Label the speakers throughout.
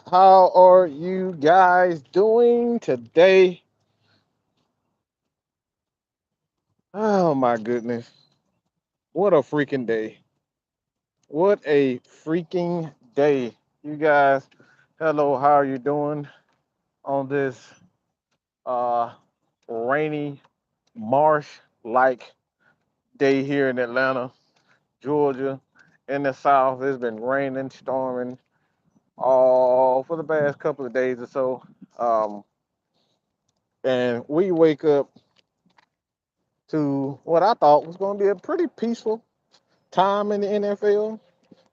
Speaker 1: How are you guys doing today? Oh my goodness. What a freaking day. What a freaking day. You guys, hello, how are you doing on this uh rainy marsh like day here in Atlanta, Georgia? In the south, it's been raining, storming all for the past couple of days or so. Um and we wake up to what I thought was going to be a pretty peaceful time in the NFL.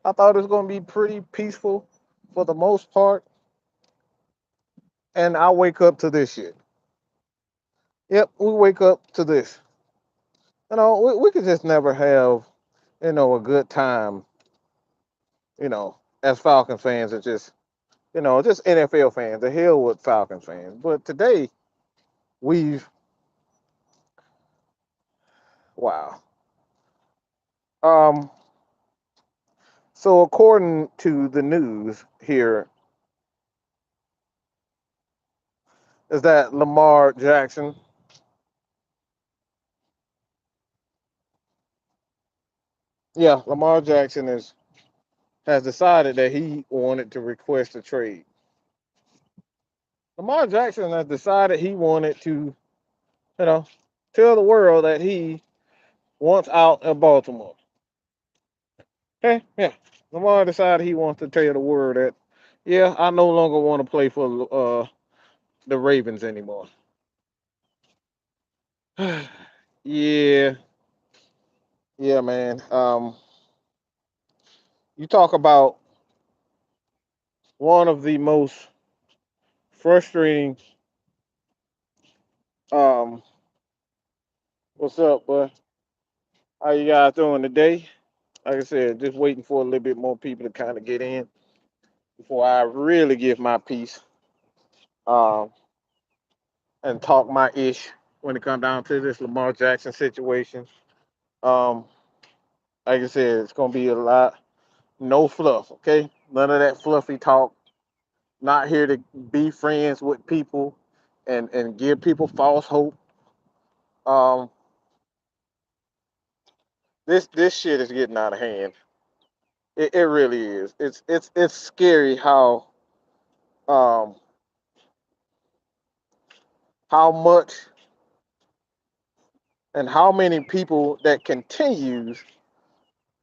Speaker 1: I thought it was going to be pretty peaceful for the most part, and I wake up to this shit. Yep, we wake up to this. We could just never have, a good time, as Falcon fans or just NFL fans. The hell with Falcon fans. But today, we've, wow. Um, so according to the news here, is that Lamar Jackson, yeah, Lamar Jackson has decided that he wanted to request a trade. Lamar Jackson has decided he wanted to, you know, tell the world that he wants out of Baltimore. Okay, yeah. Lamar decided he wants to tell the world that, yeah, I no longer want to play for the Ravens anymore. Yeah, yeah, man. You talk about one of the most frustrating. Um, what's up, bud? How you guys doing today? Like I said, just waiting for a little bit more people to kind of get in before I really give my piece um, and talk my ish when it comes down to this Lamar Jackson situation. Um, like I said, it's gonna be a lot, no fluff, okay? None of that fluffy talk. Not here to be friends with people and give people false hope. Um, this shit is getting out of hand. It really is. It's scary um how much and how many people that continues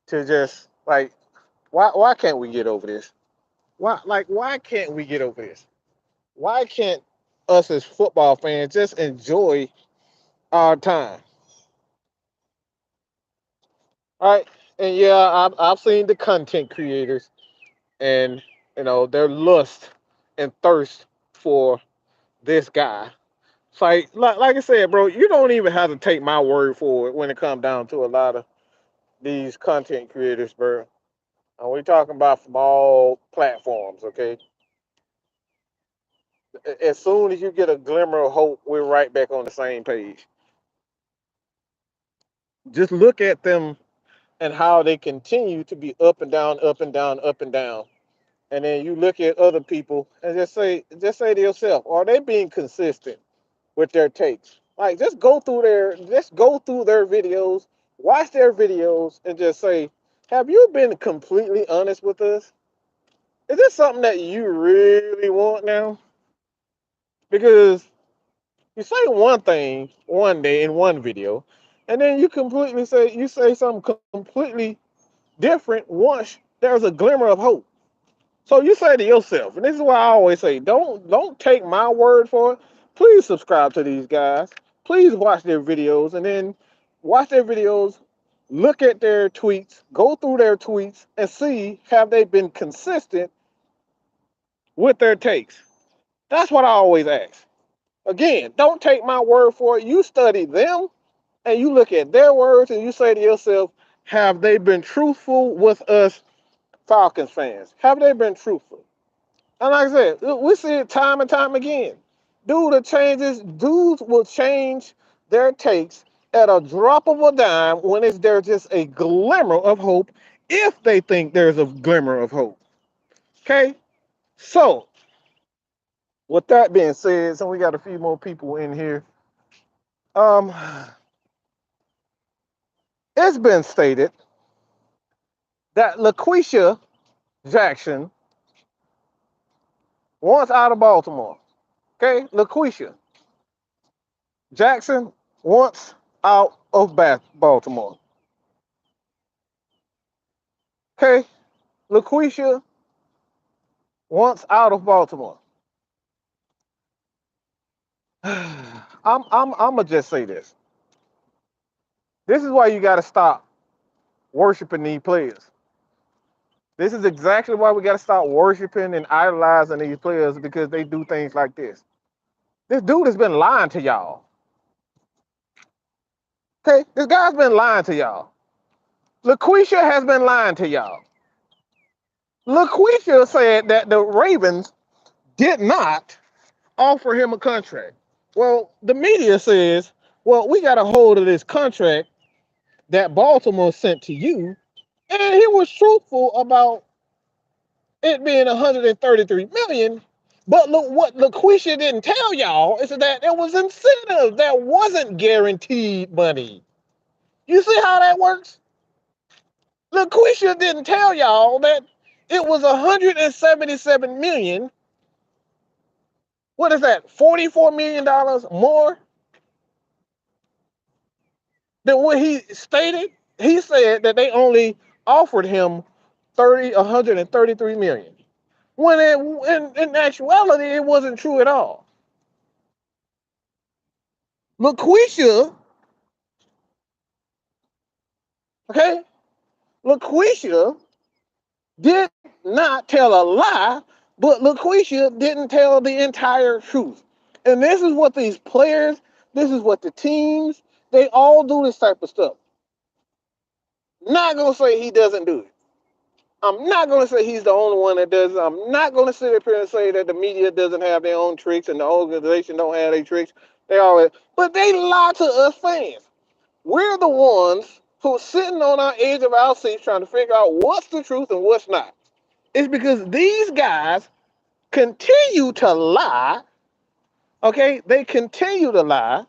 Speaker 1: to just like why can't we get over this? Why can't we get over this? Why can't us as football fans just enjoy our time? Right? And yeah, I've seen the content creators and their lust and thirst for this guy. It's like I said, bro, you don't even have to take my word for it when it comes down to a lot of these content creators, bro. And we're talking about from all platforms, okay? As soon as you get a glimmer of hope, we're right back on the same page. Just look at them and how they continue to be up and down, up and down, up and down. And then you look at other people and just say to yourself, are they being consistent with their takes? Like just go through their videos, watch their videos, and just say, have you been completely honest with us? Is this something that you really want now? Because you say one thing one day in one video, and then you say something completely different once there's a glimmer of hope. So you say to yourself, and this is why I always say, don't take my word for it. Please subscribe to these guys. Please watch their videos, and then watch their videos, look at their tweets, go through their tweets, and see have they been consistent with their takes. That's what I always ask. Again, don't take my word for it. You study them and you look at their words and you say to yourself, have they been truthful with us Falcons fans? Have they been truthful? And like I said, we see it time and time again. Dudes will change their takes at a drop of a dime when it's there's just a glimmer of hope if they think there's a glimmer of hope. Okay? So With that being said, so we got a few more people in here. Um, it's been stated that LaQuisha Jackson wants out of Baltimore. Okay, LaQuisha Jackson wants out of Baltimore. Okay, LaQuisha wants out of Baltimore. I'm gonna just say this. This is why you got to stop worshiping these players. This is exactly why we got to stop worshiping and idolizing these players because they do things like this. This dude has been lying to y'all. Okay, this guy's been lying to y'all. LaQuisha has been lying to y'all. LaQuisha said that the Ravens did not offer him a contract. Well, the media says, well, we got a hold of this contract that Baltimore sent to you, and he was truthful about it being 133 million. But look, what LaQuisha didn't tell y'all is that there was incentive that wasn't guaranteed money. You see how that works? LaQuisha didn't tell y'all that it was 177 million. What is that? $44 million more than what he stated. He said that they only offered him 133 million. When in actuality, it wasn't true at all. LaQuisha, okay, LaQuisha did not tell a lie, but LaQuisha didn't tell the entire truth. And this is what these players, this is what the teams, they all do this type of stuff. Not gonna say he doesn't do it. I'm not gonna say he's the only one that does it. I'm not gonna sit up here and say that the media doesn't have their own tricks and the organization don't have their tricks. They always, but they lie to us fans. We're the ones who's sitting on our edge of our seats trying to figure out what's the truth and what's not. It's because these guys continue to lie. Okay, they continue to lie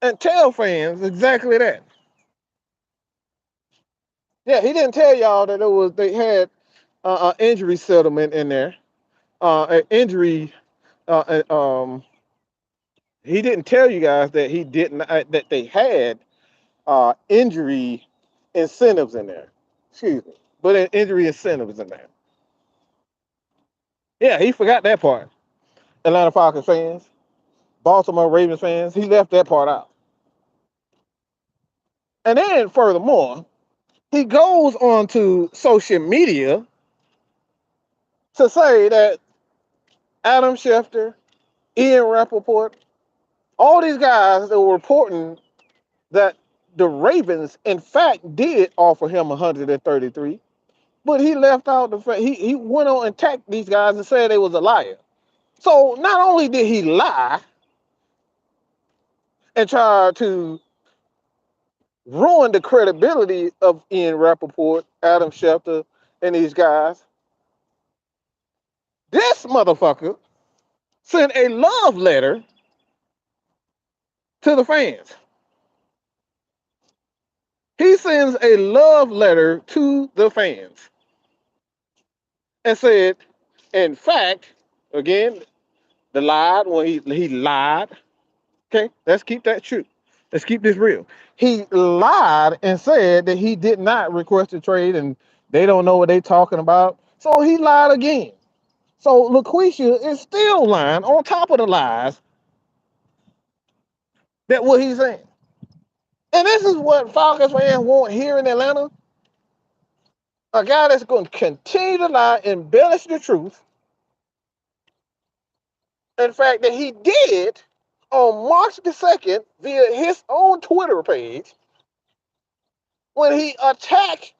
Speaker 1: and tell fans exactly that. Yeah, he didn't tell y'all that they had an injury settlement in there. An injury. Uh, uh, um, he didn't tell you guys that he didn't that they had injury incentives in there. Excuse me, but an injury incentives in there. Yeah, he forgot that part. Atlanta Falcons fans, Baltimore Ravens fans, he left that part out. And then furthermore, he goes on to social media to say that Adam Schefter, Ian Rappaport, all these guys that were reporting that the Ravens, in fact, did offer him 133, but he left out the fact he went on and attacked these guys and said they was a liar. So not only did he lie and try to ruin the credibility of Ian Rappaport, Adam Schefter, and these guys, this motherfucker sent a love letter to the fans. He sends a love letter to the fans and said, in fact, again, the lied when he lied. Okay, let's keep that true. Let's keep this real. He lied and said that he did not request a trade and they don't know what they're talking about. So he lied again. So LaQuisha is still lying on top of the lies that what he's saying. And this is what Falcons fans want here in Atlanta. A guy that's going to continue to lie, embellish the truth. In fact, that he did on March the 2nd via his own Twitter page when he attacked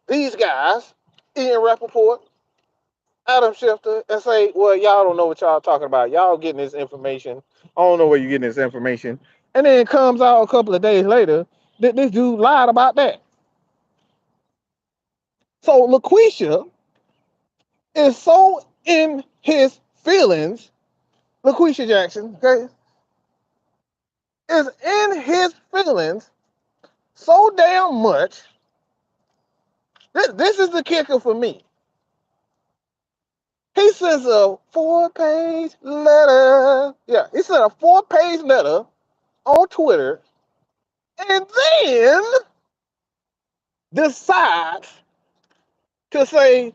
Speaker 1: these guys, Ian Rappaport, Adam Schefter, and say, well, y'all don't know what y'all talking about. Y'all getting this information. I don't know where you're getting this information. And then it comes out a couple of days later that this dude lied about that. So LaQuisha is so in his feelings, LaQuisha Jackson, okay, is in his feelings so damn much. This is the kicker for me. He sends a 4-page letter. Yeah, he sent a 4-page letter on Twitter and then decides to say,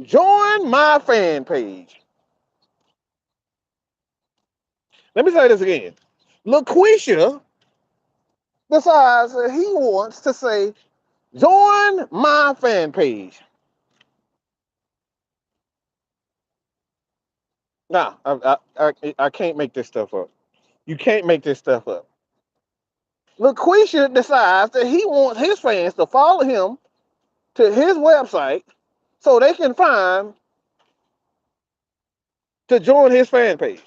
Speaker 1: join my fan page. Let me say this again. LaQuisha decides that he wants to say, join my fan page. Nah, I can't make this stuff up. You can't make this stuff up. LaQuisha decides that he wants his fans to follow him to his website so they can find to join his fan page.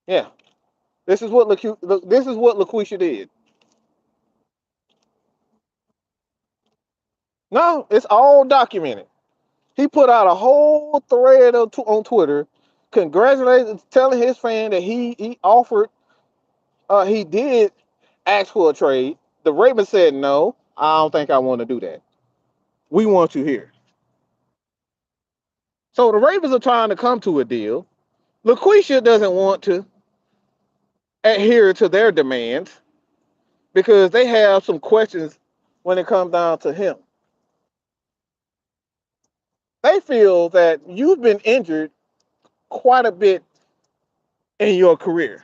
Speaker 1: Yeah, this is what LaQuisha did. No, it's all documented. He put out a whole thread on Twitter, congratulating, telling his fan that he offered, he did ask for a trade. The Ravens said no. I don't think I want to do that. We want you here. So the Ravens are trying to come to a deal. LaQuisha doesn't want to adhere to their demands because they have some questions when it comes down to him. They feel that you've been injured quite a bit in your career.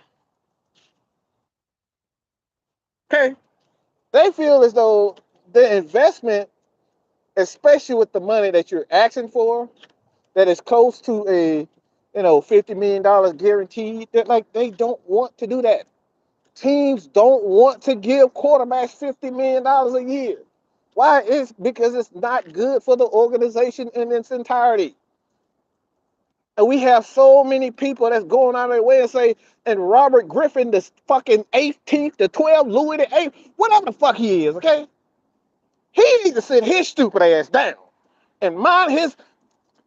Speaker 1: Okay. They feel as though the investment, especially with the money that you're asking for, that is close to a $50 million guaranteed, that like they don't want to do that. Teams don't want to give quarterbacks $50 million a year. Why? It's because it's not good for the organization in its entirety. And we have so many people that's going out of their way and say, and Robert Griffin, the fucking 18th, the 12th, Louis the 8th, whatever the fuck he is, okay? He needs to sit his stupid ass down and mind his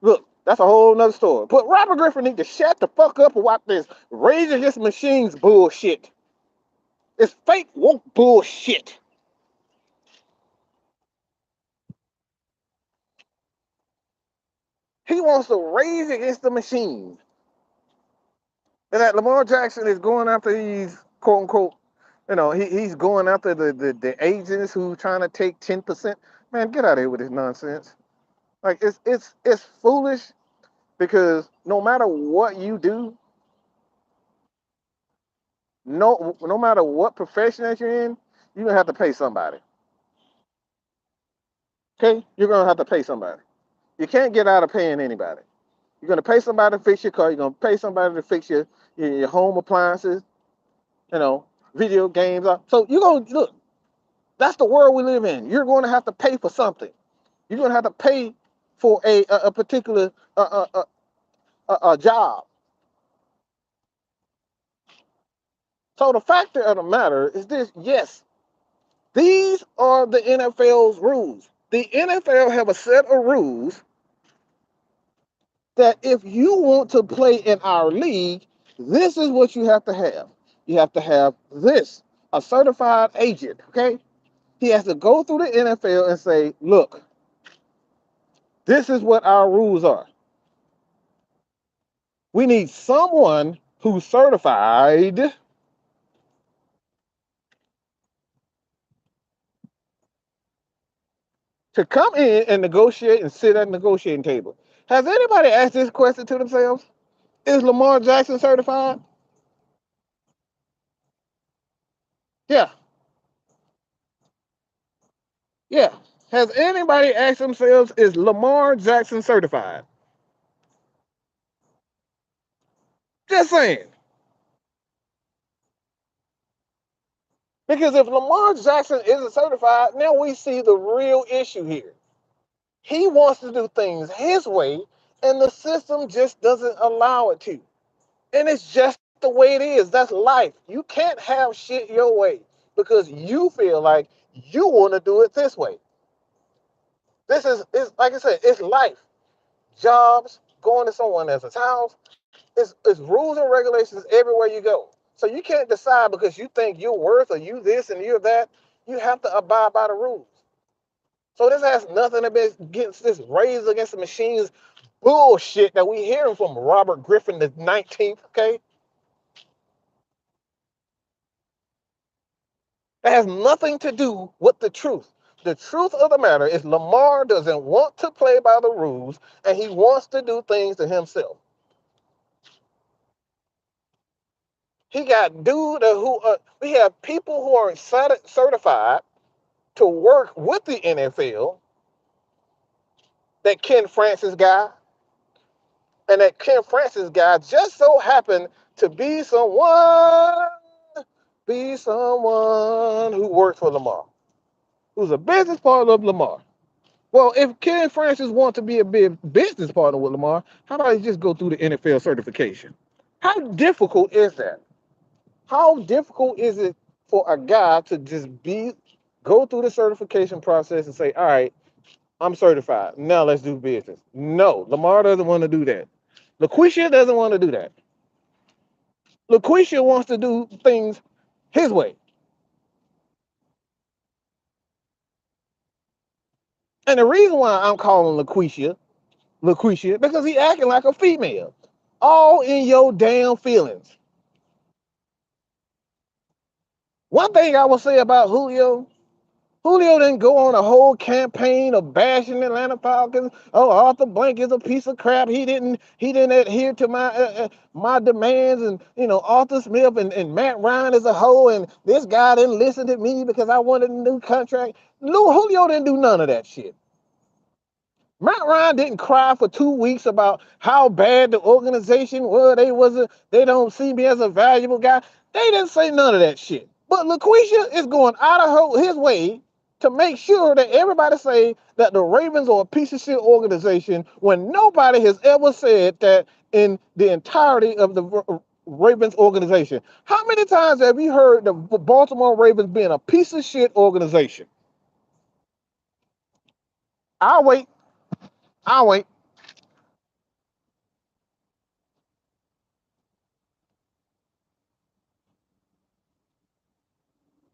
Speaker 1: look. That's a whole nother story. But Robert Griffin needs to shut the fuck up about this raising his machines bullshit. It's fake woke bullshit. He wants to raise against the machine. And that Lamar Jackson is going after these quote unquote, he's going after the agents who trying to take 10%. Man, get out of here with this nonsense. Like it's foolish because no matter what you do, no matter what profession that you're in, you're gonna have to pay somebody. Okay? You're gonna have to pay somebody. You can't get out of paying anybody. You're gonna pay somebody to fix your car, you're gonna pay somebody to fix your home appliances, you know, video games. So you're gonna look, that's the world we live in. You're gonna have to pay for something. You're gonna have to pay for a particular job. So the fact of the matter is this: yes, these are the NFL's rules. The NFL have a set of rules that if you want to play in our league, this is what you have to have. You have to have this, a certified agent, okay? He has to go through the NFL and say, look, this is what our rules are. We need someone who's certified to come in and negotiate and sit at the negotiating table. Has anybody asked this question to themselves? Is Lamar Jackson certified? Yeah, yeah. Has anybody asked themselves, is Lamar Jackson certified? Just saying. Because if Lamar Jackson isn't certified, now we see the real issue here. He wants to do things his way, and the system just doesn't allow it to. And it's just the way it is. That's life. You can't have shit your way because you feel like you want to do it this way. This is it's like I said, it's life. Jobs, going to someone else's house. It's rules and regulations everywhere you go. So you can't decide because you think you're worth or you this and you're that. You have to abide by the rules. So this has nothing to be against this raise against the machines bullshit that we hearing from Robert Griffin the 19th. Okay, that has nothing to do with the truth. The truth of the matter is Lamar doesn't want to play by the rules and he wants to do things to himself. He got we have people who are certified to work with the NFL. That Ken Francis guy, and that Ken Francis guy just so happened to be someone who works for Lamar, who's a business partner of Lamar. Well, if Ken Francis wants to be a big business partner with Lamar, how about he just go through the NFL certification? How difficult is that? How difficult is it for a guy to go through the certification process and say, all right, I'm certified. Now let's do business. No, Lamar doesn't want to do that. LaQuisha doesn't want to do that. LaQuisha wants to do things his way. And the reason why I'm calling LaQuisha, because he acting like a female. All in your damn feelings. One thing I will say about Julio didn't go on a whole campaign of bashing the Atlanta Falcons. Oh, Arthur Blank is a piece of crap. He didn't adhere to my demands, and Arthur Smith and Matt Ryan as a whole, and this guy didn't listen to me because I wanted a new contract. Julio didn't do none of that shit. Matt Ryan didn't cry for 2 weeks about how bad the organization was. They don't see me as a valuable guy. They didn't say none of that shit. But LaQuisha is going out of his way to make sure that everybody say that the Ravens are a piece of shit organization when nobody has ever said that in the entirety of the Ravens organization. How many times have you heard the Baltimore Ravens being a piece of shit organization? I'll wait. I'll wait.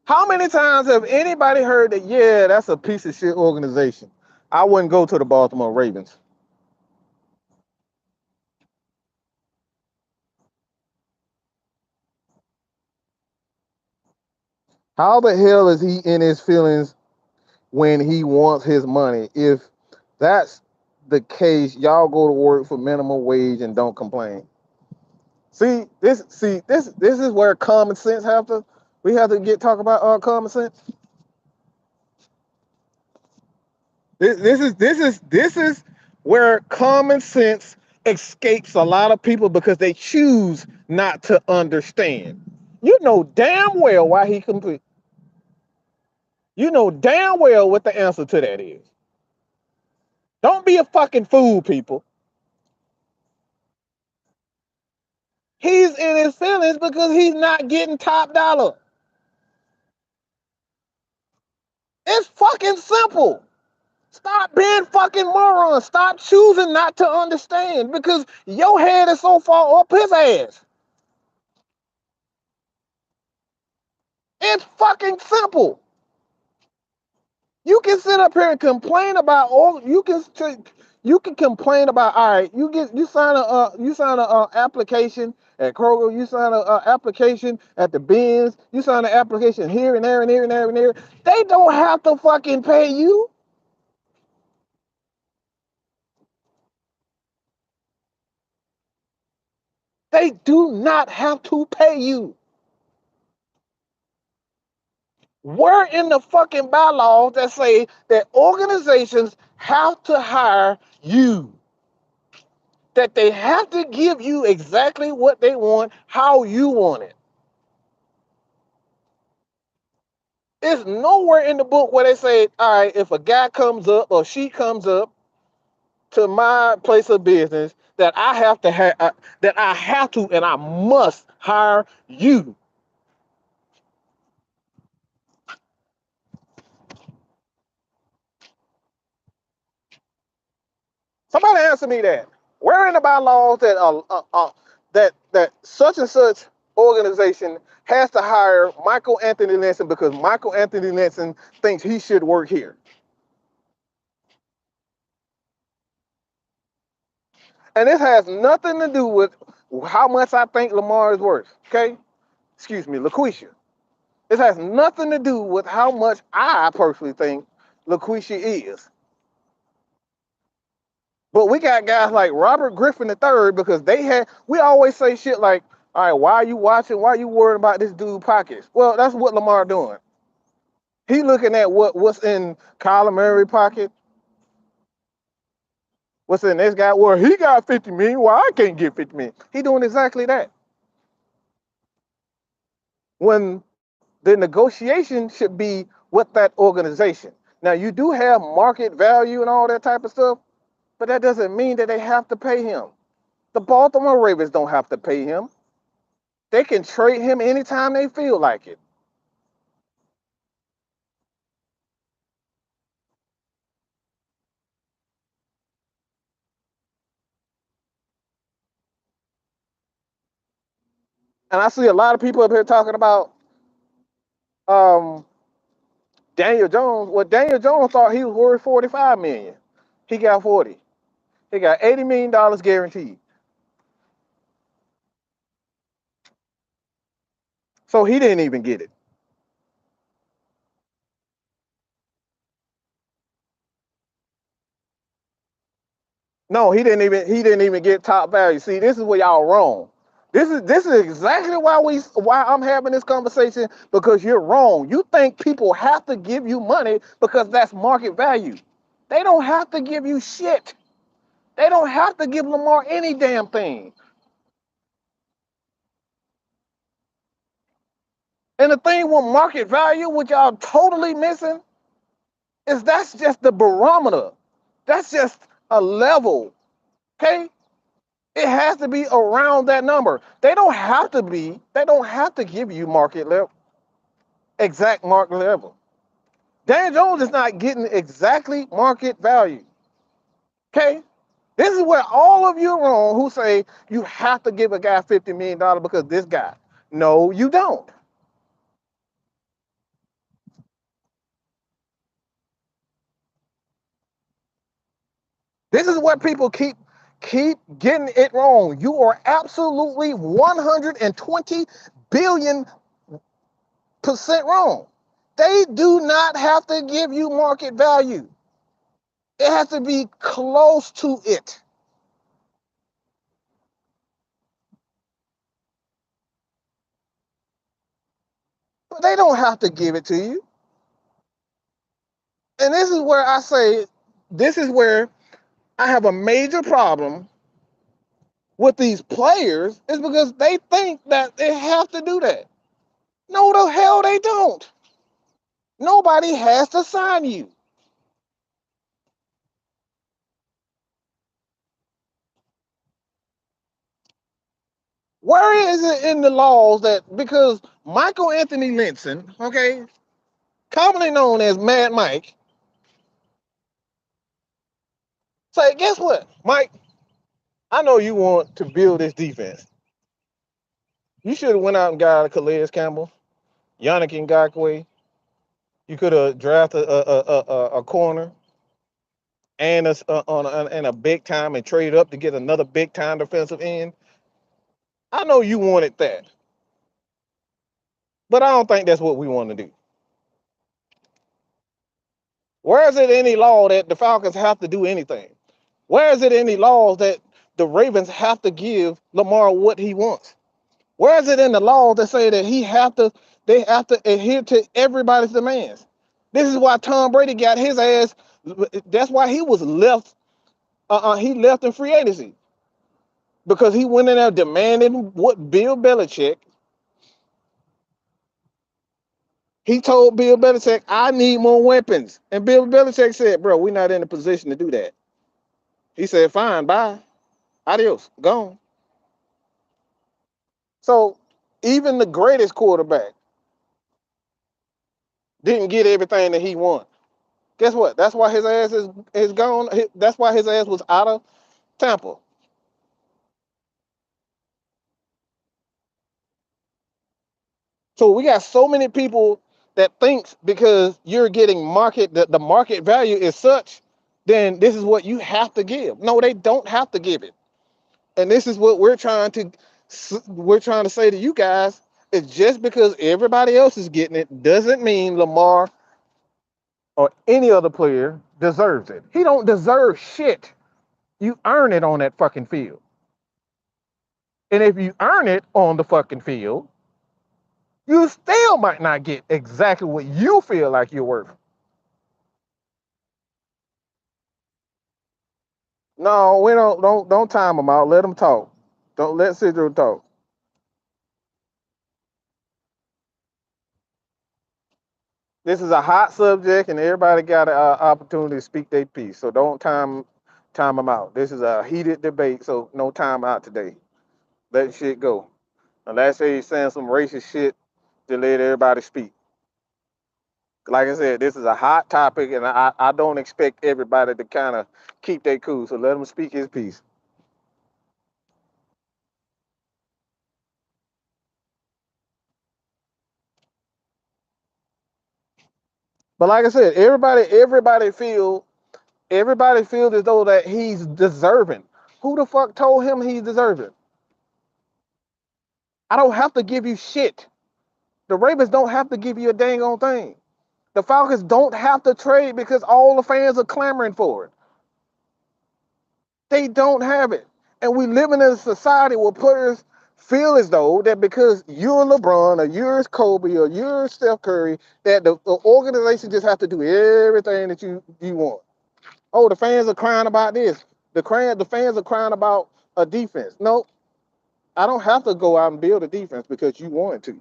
Speaker 1: How many times have anybody heard that, yeah, that's a piece of shit organization? I wouldn't go to the Baltimore Ravens. How the hell is he in his feelings when he wants his money? If that's the case, y'all go to work for minimum wage and don't complain. This is where common sense we have to talk about common sense. This is where common sense escapes a lot of people because they choose not to understand. You know damn well why he complete. You know damn well what the answer to that is. Don't be a fucking fool, people. He's in his feelings because he's not getting top dollar. It's fucking simple. Stop being fucking morons. Stop choosing not to understand because your head is so far up his ass. It's fucking simple. You can sit up here and complain about all. You can complain about. All right, you sign a application at Kroger. You sign a application at the Benz. You sign an application here and there and here and there and there. They don't have to fucking pay you. They do not have to pay you. Where in the fucking bylaws that say that organizations have to hire you? That they have to give you exactly what they want, how you want it. It's nowhere in the book where they say, all right, if a guy comes up or she comes up to my place of business, that I have to and I must hire you. answer me that. Where in the bylaws that that such and such organization has to hire Michael Anthony Linson because Michael Anthony Linson thinks he should work here? And this has nothing to do with how much I think Lamar is worth. Okay? Excuse me, LaQuisha. This has nothing to do with how much I personally think LaQuisha is. But we got guys like Robert Griffin III because we always say shit like, all right, why are you watching? Why are you worried about this dude pockets? Well, that's what Lamar doing. He looking at what's in Kyler Murray pocket, what's in this guy. Well, he got 50 million. Well, I can't get 50 million. He doing exactly that. When the negotiation should be with that organization. Now, you do have market value and all that type of stuff, but that doesn't mean that they have to pay him. The Baltimore Ravens don't have to pay him. They can trade him anytime they feel like it. And I see a lot of people up here talking about um, Daniel Jones. Well, Daniel Jones thought he was worth 45 million. He got 40. He got $80 million guaranteed. So he didn't even get it. No, he didn't even get top value. See, this is where y'all wrong. This is exactly why I'm having this conversation because you're wrong. You think people have to give you money because that's market value. They don't have to give you shit. They don't have to give Lamar any damn thing. And the thing with market value, which y'all totally missing, is that's just the barometer. That's just a level. Okay? It has to be around that number. They don't have to give you market level, exact market level. Dan Jones is not getting exactly market value. Okay? This is where all of you are wrong who say you have to give a guy $50 million because this guy. No, you don't. This is what people keep getting it wrong. You are absolutely 120 billion% wrong. They do not have to give you market value. It has to be close to it. But they don't have to give it to you. And this is where I say, this is where I have a major problem with these players is because they think that they have to do that. No, the hell they don't. Nobody has to sign you. Where is it in the laws that because Michael Anthony Linson, okay, commonly known as Mad Mike, say, guess what, Mike? I know you want to build this defense. You should have went out and got a Calais Campbell, Yannick Ngakoue. You could have drafted a corner and a big time and trade up to get another big time defensive end. I know you wanted that, but I don't think that's what we want to do. Where is it any law that the Falcons have to do anything? Where is it any laws that the Ravens have to give Lamar what he wants? Where is it in the law that say that they have to adhere to everybody's demands? This is why Tom Brady got his ass. That's why he was left. He left in free agency because he went in there demanding what Bill Belichick. He told Bill Belichick, "I need more weapons," and Bill Belichick said, "Bro, we're not in a position to do that." He said, "Fine, bye, adios, gone." So even the greatest quarterback didn't get everything that he wanted. Guess what? That's why his ass is gone. That's why his ass was out of Tampa. So we got so many people that thinks because you're getting the market value is such, then this is what you have to give. No, they don't have to give it. And this is what we're trying to say to you guys. It's just because everybody else is getting it doesn't mean Lamar or any other player deserves it. He don't deserve shit. You earn it on that fucking field. And if you earn it on the fucking field, you still might not get exactly what you feel like you're worth. No, we don't time them out. Let them talk. Don't let Sidro talk. This is a hot subject, and everybody got an opportunity to speak their piece. So don't time them out. This is a heated debate, so no time out today. Let shit go. Unless they saying some racist shit, to let everybody speak. Like I said, this is a hot topic, and I don't expect everybody to kind of keep their cool. So let him speak his piece. But like I said, everybody feels as though that he's deserving. Who the fuck told him he's deserving? I don't have to give you shit. The Ravens don't have to give you a dang on thing. The Falcons don't have to trade because all the fans are clamoring for it. They don't have it. And we live in a society where players feel as though that because you're LeBron or you're Kobe or you're Steph Curry, that the organization just have to do everything that you want. Oh, the fans are crying about this. The fans are crying about a defense. No, I don't have to go out and build a defense because you wanted to.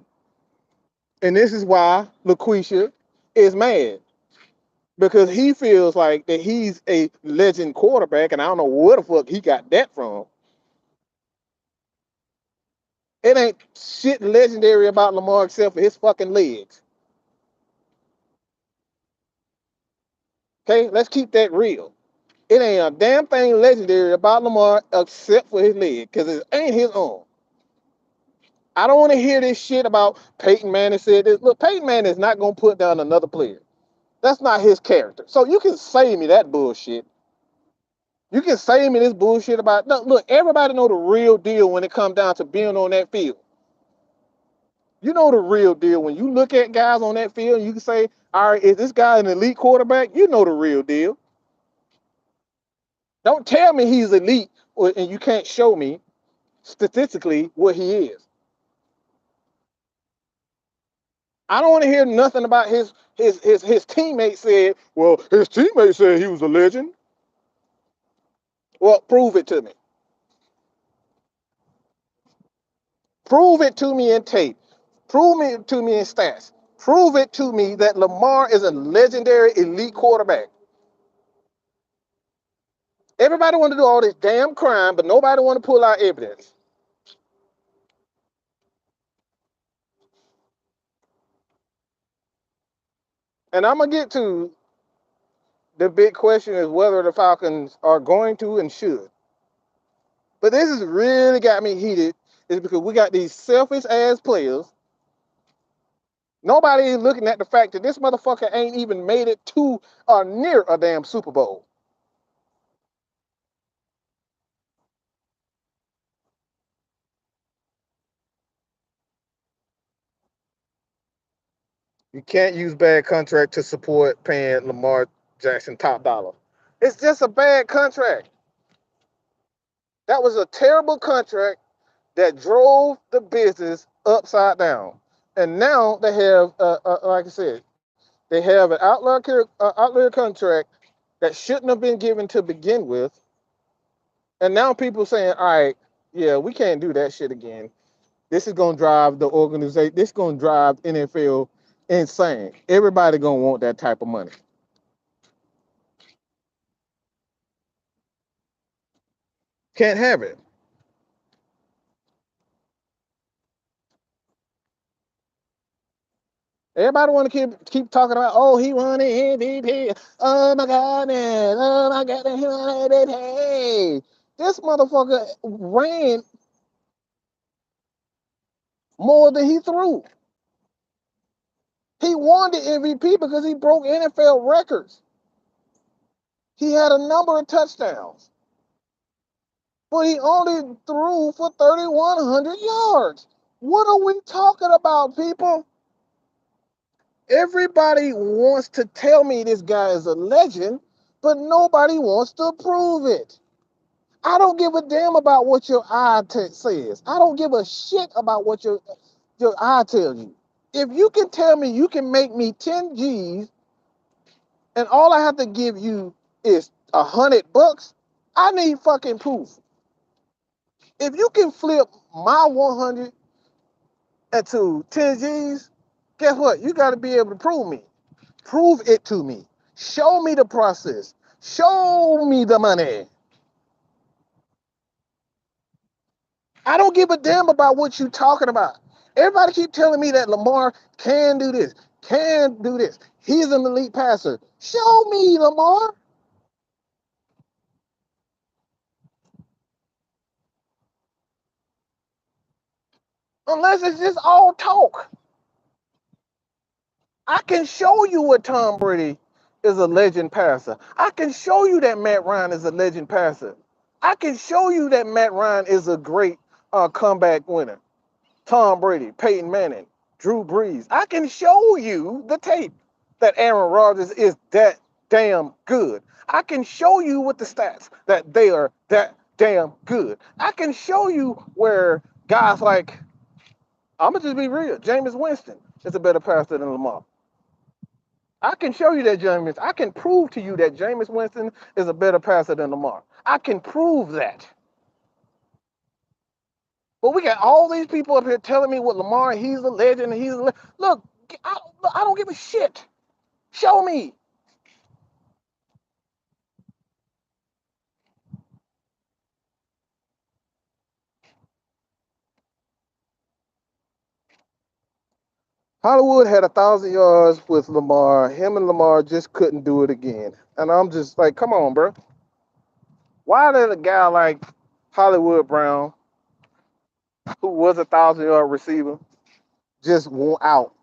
Speaker 1: And this is why LaQuisha is mad because he feels like that he's a legend quarterback, and I don't know where the fuck he got that from. It ain't shit legendary about Lamar except for his fucking legs. Okay, let's keep that real. It ain't a damn thing legendary about Lamar except for his leg because it ain't his own. I don't want to hear this shit about Peyton Manning said this. Look, Peyton Manning is not going to put down another player. That's not his character. So you can say me that bullshit. You can say me this bullshit about no, look, everybody know the real deal when it comes down to being on that field. You know the real deal. When you look at guys on that field, you can say, all right, is this guy an elite quarterback? You know the real deal. Don't tell me he's elite and you can't show me statistically what he is. I don't want to hear nothing about his teammates said, well, his teammates said he was a legend. Well, prove it to me. Prove it to me in tape. Prove it to me in stats. Prove it to me that Lamar is a legendary elite quarterback. Everybody want to do all this damn crime, but nobody want to pull out evidence. And I'm gonna get to the big question is whether the Falcons are going to and should. But this has really got me heated, is because we got these selfish ass players. Nobody is looking at the fact that this motherfucker ain't even made it to or near a damn Super Bowl. You can't use bad contract to support paying Lamar Jackson top dollar. It's just a bad contract. That was a terrible contract that drove the business upside down. And now they have, like I said, they have an outlier contract that shouldn't have been given to begin with. And now people saying, all right, yeah, we can't do that shit again. This is gonna drive the organization. This is gonna drive NFL insane. Everybody gonna want that type of money. Can't have it. Everybody want to keep talking about, oh, he won the MVP. Oh my goodness. Oh my goodness, he won the MVP. This motherfucker ran more than he threw. He won the MVP because he broke NFL records. He had a number of touchdowns, but he only threw for 3,100 yards. What are we talking about, people? Everybody wants to tell me this guy is a legend, but nobody wants to prove it. I don't give a damn about what your eye says. I don't give a shit about what your eye tells you. If you can tell me you can make me 10 G's and all I have to give you is $100, I need fucking proof. If you can flip my 100 into 10 G's, guess what? You got to be able to prove me. Prove it to me. Show me the process. Show me the money. I don't give a damn about what you talking about. Everybody keep telling me that Lamar can do this, can do this. He's an elite passer. Show me, Lamar. Unless it's just all talk. I can show you what Tom Brady is a legend passer. I can show you that Matt Ryan is a legend passer. I can show you that Matt Ryan is a great comeback winner. Tom Brady, Peyton Manning, Drew Brees. I can show you the tape that Aaron Rodgers is that damn good. I can show you with the stats that they are that damn good. I can show you where guys like, I'm going to just be real, Jameis Winston is a better passer than Lamar. I can show you that Jameis. I can prove to you that Jameis Winston is a better passer than Lamar. I can prove that. But we got all these people up here telling me what Lamar, he's a legend, and he's a look, I don't give a shit. Show me. Hollywood had 1,000 yards with Lamar. Him and Lamar just couldn't do it again. And I'm just like, come on, bro. Why did a guy like Hollywood Brown, who was 1,000 yard receiver, just want out?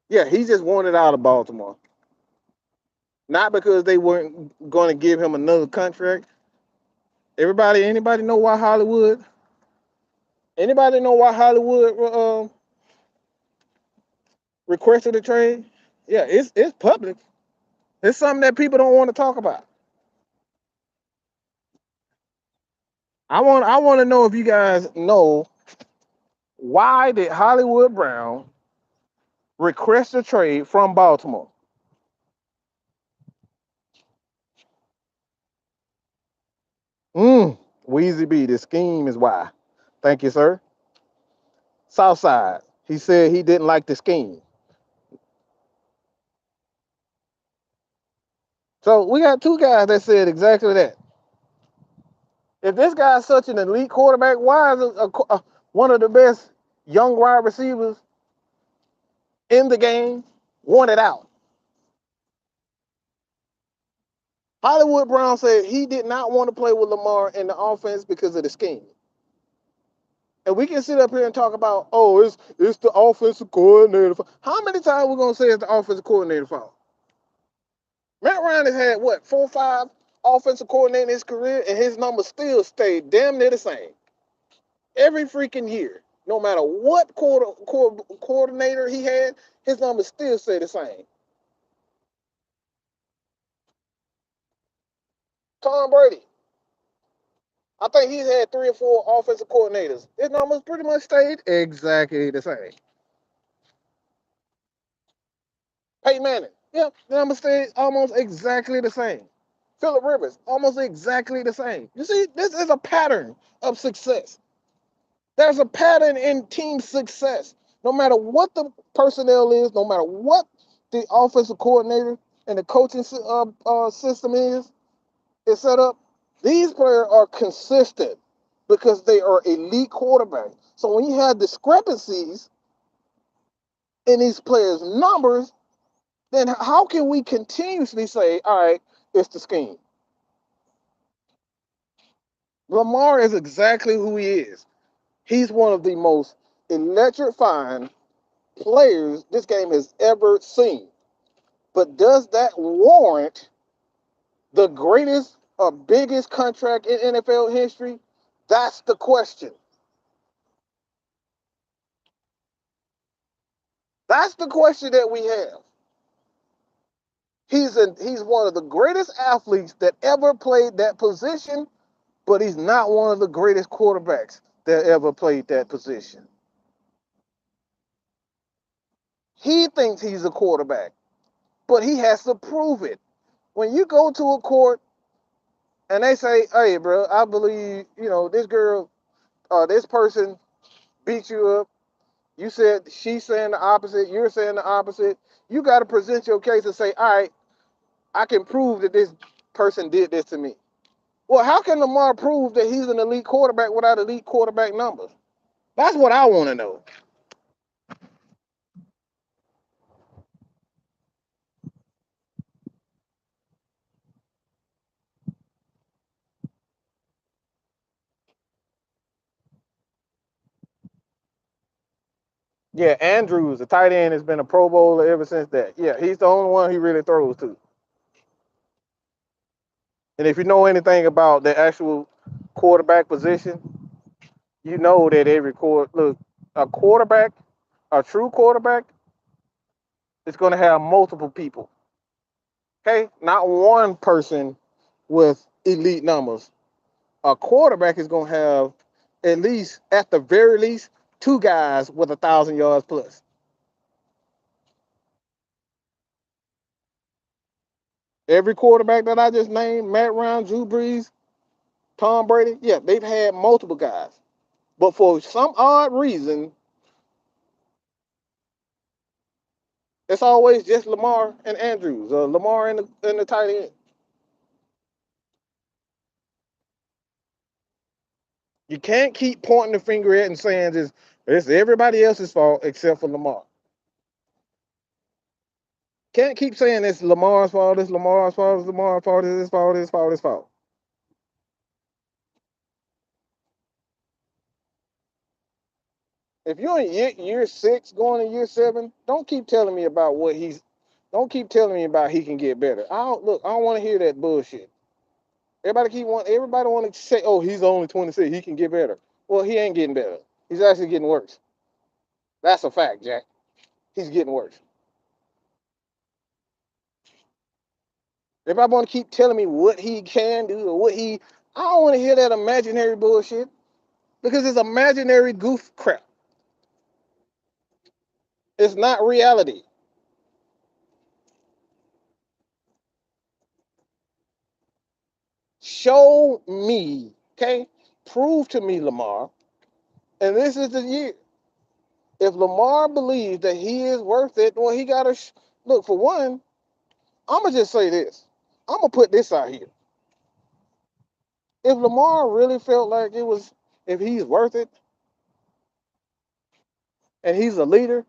Speaker 1: Yeah, he just wanted out of Baltimore. Not because they weren't going to give him another contract. Anybody know why Hollywood? Anybody know why Hollywood requested a trade? Yeah, it's public. It's something that people don't want to talk about. I want to know if you guys know why did Hollywood Brown request a trade from Baltimore? Wheezy B, the scheme is why. Thank you, sir. Southside. He said he didn't like the scheme. So we got two guys that said exactly that. If this guy's such an elite quarterback, why is one of the best young wide receivers in the game wanted out? Hollywood Brown said he did not want to play with Lamar in the offense because of the scheme. And we can sit up here and talk about, oh, it's the offensive coordinator fault. How many times we gonna say it's the offensive coordinator fault? Matt Ryan has had what 4 or 5 offensive coordinators in his career, and his numbers still stayed damn near the same every freaking year. No matter what coordinator he had, his numbers still stay the same. Tom Brady, I think he's had 3 or 4 offensive coordinators. His numbers pretty much stayed exactly the same. Peyton Manning, yeah, the numbers stayed almost exactly the same. Phillip Rivers, almost exactly the same. You see, this is a pattern of success. There's a pattern in team success. No matter what the personnel is, no matter what the offensive coordinator and the coaching system is set up, these players are consistent because they are elite quarterbacks. So when you have discrepancies in these players' numbers, then how can we continuously say, all right, it's the scheme? Lamar is exactly who he is. He's one of the most electrifying players this game has ever seen. But does that warrant the greatest or biggest contract in NFL history? That's the question. That's the question that we have. He's one of the greatest athletes that ever played that position, but he's not one of the greatest quarterbacks that ever played that position. He thinks he's a quarterback, but he has to prove it. When you go to a court and they say, "Hey, bro, I believe this girl or this person beat you up." You said she's saying the opposite. You're saying the opposite. You got to present your case and say, "All right, I can prove that this person did this to me." Well, how can Lamar prove that he's an elite quarterback without elite quarterback numbers? That's what I want to know. Yeah, Andrews, the tight end, has been a Pro Bowler ever since that. Yeah, he's the only one he really throws to. And if you know anything about the actual quarterback position, you know that every quarter, look, a quarterback, a true quarterback, is going to have multiple people. Okay, not one person with elite numbers. A quarterback is going to have at least, at the very least, two guys with 1,000 yards plus. Every quarterback that I just named, Matt Ryan, Drew Brees, Tom Brady, yeah, they've had multiple guys. But for some odd reason, it's always just Lamar and Andrews, or Lamar and the tight end. You can't keep pointing the finger at and saying it's everybody else's fault except for Lamar. Can't keep saying it's Lamar's fault, it's Lamar's fault, it's Lamar's fault, it's his fault, it's his fault, it's his fault. If you're in year 6 going to year 7, don't keep telling me about what he's. Don't keep telling me about he can get better. I don't look. I don't want to hear that bullshit. Everybody want to say, "Oh, he's only 26. He can get better." Well, he ain't getting better. He's actually getting worse. That's a fact, Jack. He's getting worse. If I want to keep telling me what he can do or I don't want to hear that imaginary bullshit because it's imaginary goof crap. It's not reality. Show me, okay? Prove to me, Lamar. And this is the year. If Lamar believes that he is worth it, well, he got to look. For one, I'm gonna just say this. I'm gonna put this out here. If Lamar really felt like if he's worth it and he's a leader,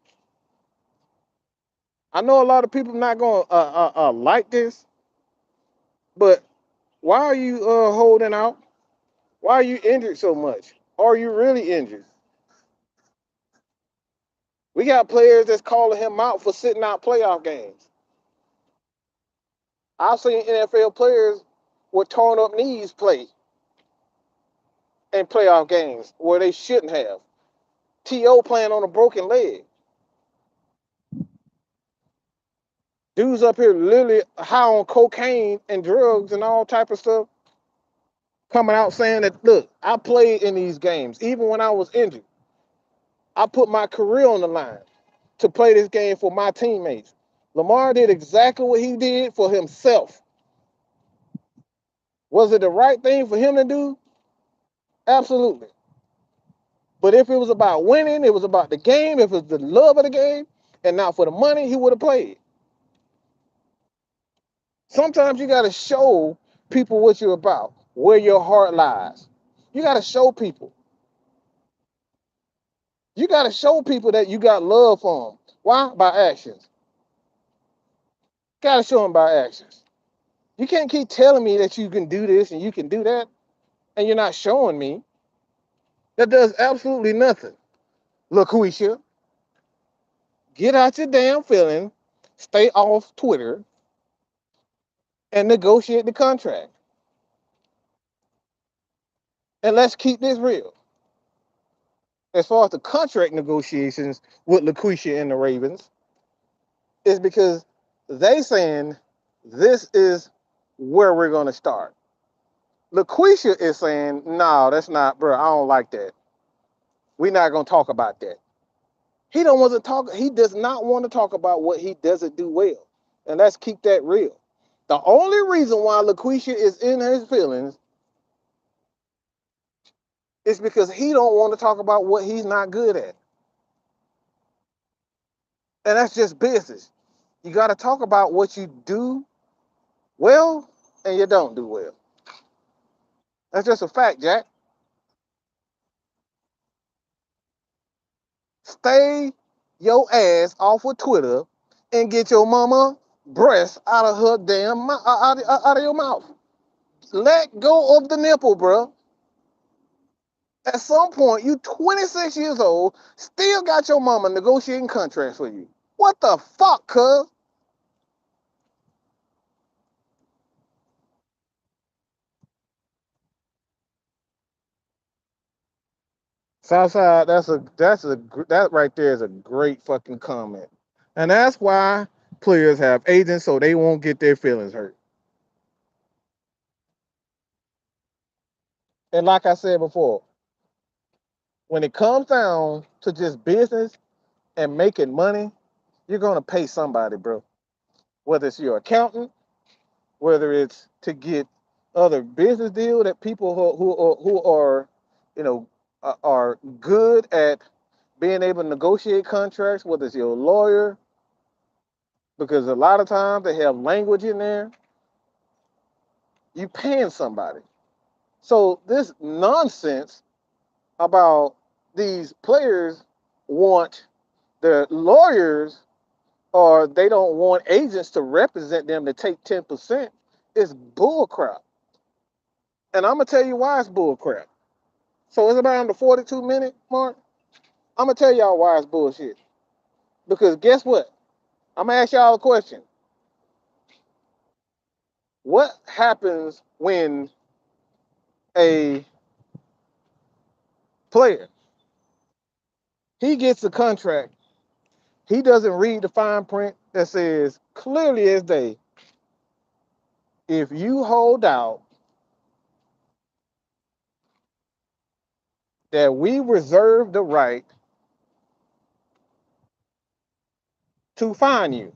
Speaker 1: I know a lot of people not gonna like this, but why are you holding out? Why are you injured so much? Are you really injured? We got players that's calling him out for sitting out playoff games. I've seen NFL players with torn up knees play in playoff games where they shouldn't have. T.O. playing on a broken leg. Dudes up here literally high on cocaine and drugs and all type of stuff, coming out saying that, look, I played in these games. Even when I was injured, I put my career on the line to play this game for my teammates. Lamar did exactly what he did for himself. Was it the right thing for him to do? Absolutely. But if it was about winning, it was about the game, if it was the love of the game, and not for the money, he would have played. Sometimes you got to show people what you're about, where your heart lies. You got to show people. You got to show people that you got love for them. Why? By actions. Got to show them by actions. You can't keep telling me that you can do this and you can do that, and you're not showing me, that does absolutely nothing. LaQuisha, get out your damn feeling, stay off Twitter, and negotiate the contract. And let's keep this real. As far as the contract negotiations with LaQuisha and the Ravens, is because they saying this is where we're going to start. LaQuisha is saying, no, that's not, bro. I don't like that. We're not going to talk about that. He don't want to talk. He does not want to talk about what he doesn't do well. And let's keep that real. The only reason why LaQuisha is in his feelings is because he don't want to talk about what he's not good at. And that's just business. You got to talk about what you do well and you don't do well. That's just a fact, Jack. Stay your ass off of Twitter and get your mama breast out of her damn out of your mouth. Let go of the nipple, bro. At some point, you 26 years old, still got your mama negotiating contracts for you. What the fuck, cuz? Southside, that right there is a great fucking comment, and that's why players have agents so they won't get their feelings hurt. And like I said before, when it comes down to just business and making money, you're gonna pay somebody, bro. Whether it's your accountant, whether it's to get other business deal that people who are you know are good at being able to negotiate contracts, whether it's your lawyer, because a lot of times they have language in there, you paying somebody. So this nonsense about these players want their lawyers or they don't want agents to represent them to take 10% is bullcrap. And I'm gonna tell you why it's bullcrap. So it's around the 42-minute mark. I'm gonna tell y'all why it's bullshit. Because guess what? I'm gonna ask y'all a question. What happens when a player he gets a contract, he doesn't read the fine print that says clearly as day, if you hold out that we reserve the right to fine you.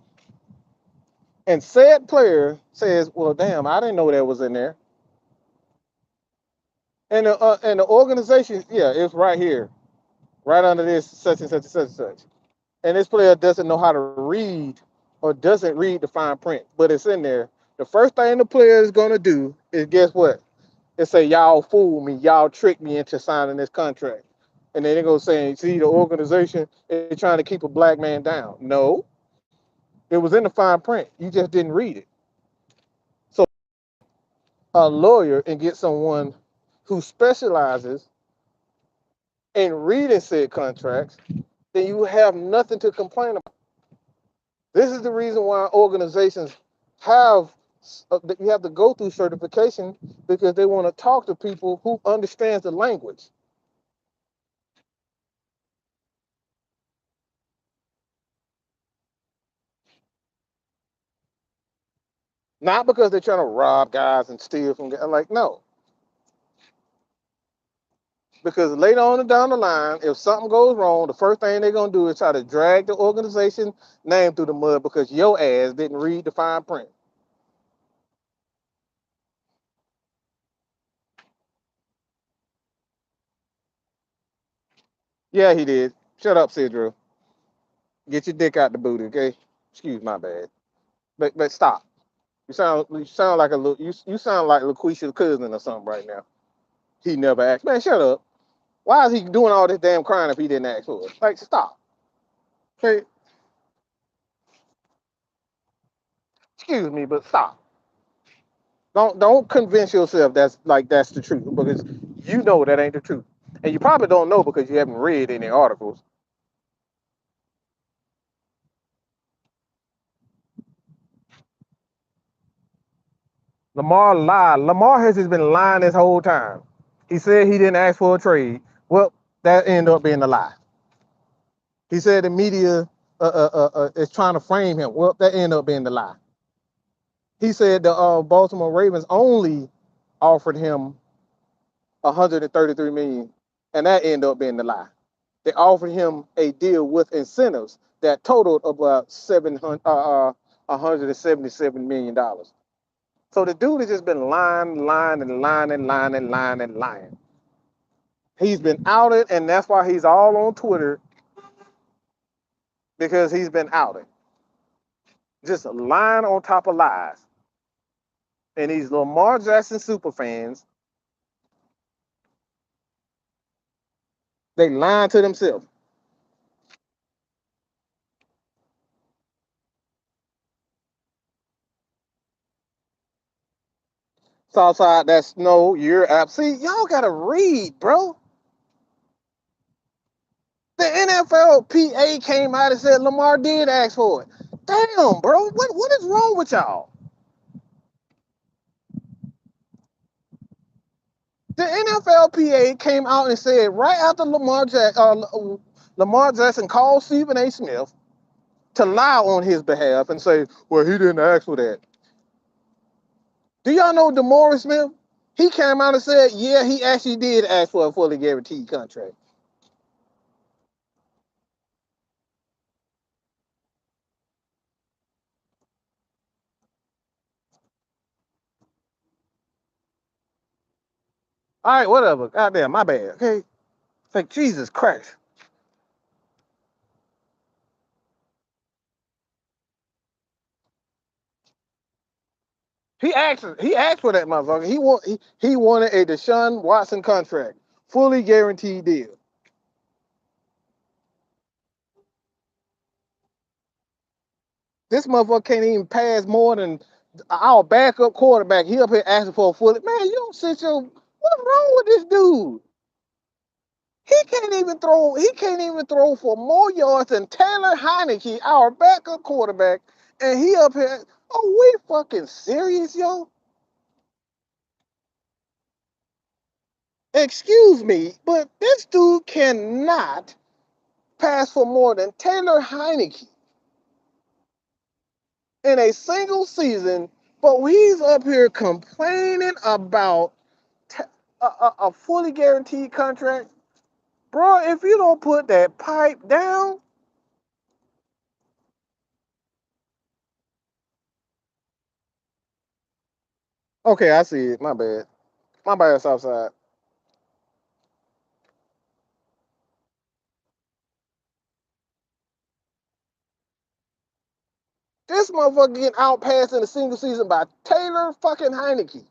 Speaker 1: And said player says, well, damn, I didn't know that was in there. And the organization, yeah, it's right here, right under this such and such and such and such. And this player doesn't know how to read or doesn't read the fine print, but it's in there. The first thing the player is gonna do is guess what? It say y'all fooled me, y'all tricked me into signing this contract. And then they go saying, see, the organization is trying to keep a black man down. No, it was in the fine print. You just didn't read it. So a lawyer and get someone who specializes in reading said contracts, then you have nothing to complain about. This is the reason why organizations have you have to go through certification because they want to talk to people who understands the language. Not because they're trying to rob guys and steal from guys. Like, no. Because later on down the line, if something goes wrong, the first thing they're gonna do is try to drag the organization name through the mud because your ass didn't read the fine print. Yeah, he did. Shut up, Sidro. Get your dick out the booty, okay? Excuse my bad. But stop. You sound like a little you sound like LaQuisha's cousin or something right now. He never asked. Man, shut up. Why is he doing all this damn crying if he didn't ask for it? Like, stop. Okay, excuse me, but stop. Don't convince yourself that's the truth because you know that ain't the truth, and you probably don't know because you haven't read any articles. Lamar lied. Lamar has just been lying this whole time. He said he didn't ask for a trade. Well, that ended up being a lie. He said the media is trying to frame him. Well, that ended up being the lie. He said the Baltimore Ravens only offered him 133 million, and that ended up being the lie. They offered him a deal with incentives that totaled about 177 million dollars. So the dude has just been lying, lying, and lying, and lying, and lying, and lying. He's been outed, and that's why he's all on Twitter because he's been outed. Just lying on top of lies. And these Lamar Jackson super fans, they lying to themselves. Southside, that's no, you're ab. See, y'all gotta read, bro. The NFLPA came out and said Lamar did ask for it. Damn, bro, what is wrong with y'all? The NFLPA came out and said right after Lamar Jackson called Stephen A. Smith to lie on his behalf and say, well, he didn't ask for that. Do y'all know DeMaurice Smith? He came out and said, yeah, he actually did ask for a fully guaranteed contract. All right, whatever. Goddamn, my bad. Okay. It's like, Jesus Christ. He asked for that motherfucker. He wanted a Deshawn Watson contract, fully guaranteed deal. This motherfucker can't even pass more than our backup quarterback. He up here asking for a fully. Man, you don't sit your. What's wrong with this dude? He can't even throw for more yards than Taylor Heinecke, our backup quarterback, and he up here. Are we fucking serious, yo? Excuse me, but this dude cannot pass for more than Taylor Heinecke in a single season, but he's up here complaining about a fully guaranteed contract. Bro, if you don't put that pipe down, okay, I see it. My bad. My bad, Southside. This motherfucker getting outpassed in a single season by Taylor fucking Heinecke,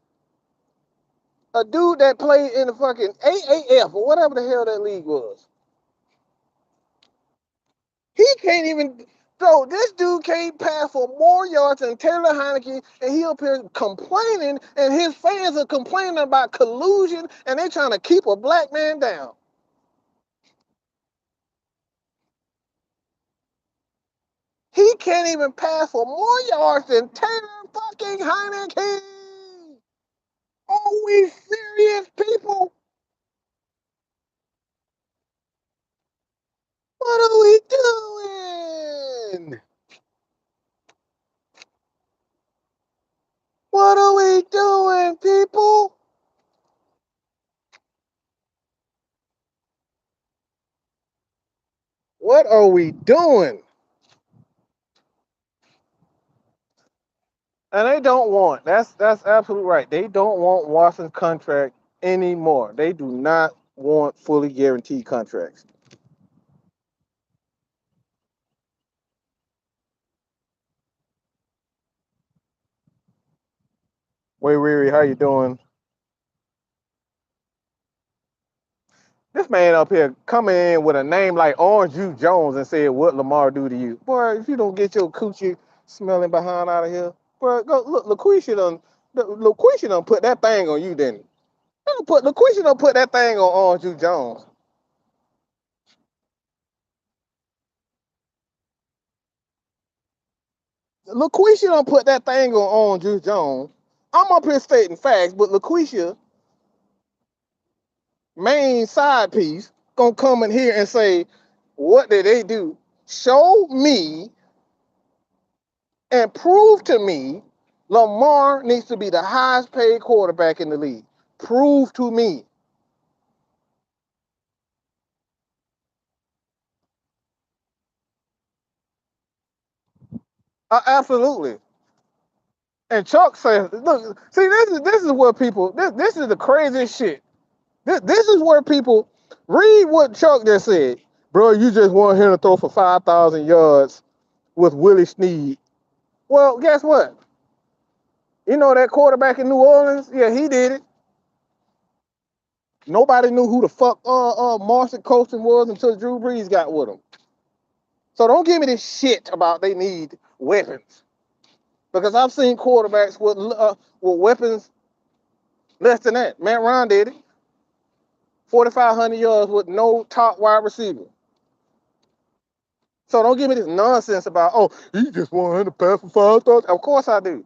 Speaker 1: a dude that played in the fucking AAF or whatever the hell that league was. He can't even. So this dude can't pass for more yards than Taylor Heinecke, and he up here complaining, and his fans are complaining about collusion, and they trying to keep a black man down. He can't even pass for more yards than Taylor fucking Heinecke. Are we serious, people? What are we doing? What are we doing, people? What are we doing? And they don't want. That's absolutely right. They don't want Watson's contract anymore. They do not want fully guaranteed contracts. Wait, Riri, how you doing? This man up here coming in with a name like Orange Juice Jones and said, "What Lamar do to you, boy? If you don't get your coochie smelling behind out of here, boy, go look. LaQuisha done. LaQuisha done put that thing on you, didn't he? LaQuisha done put that thing on Andrew Jones. LaQuisha done put that thing on Andrew Jones. I'm up here stating facts, but LaQuisha, main side piece, gonna come in here and say, what did they do? Show me and prove to me Lamar needs to be the highest paid quarterback in the league. Prove to me. Absolutely. And Chuck says, look, see, this is where people, this is the craziest shit. This is where people read what Chuck just said. Bro, you just want him to throw for 5,000 yards with Willie Snead. Well, guess what? You know that quarterback in New Orleans? Yeah, he did it. Nobody knew who the fuck Marshall Colston was until Drew Brees got with him. So don't give me this shit about they need weapons. Because I've seen quarterbacks with weapons less than that. Matt Ryan did it. 4,500 yards with no top wide receiver. So don't give me this nonsense about, oh, he just want him to pass for 5,000. Of course I do.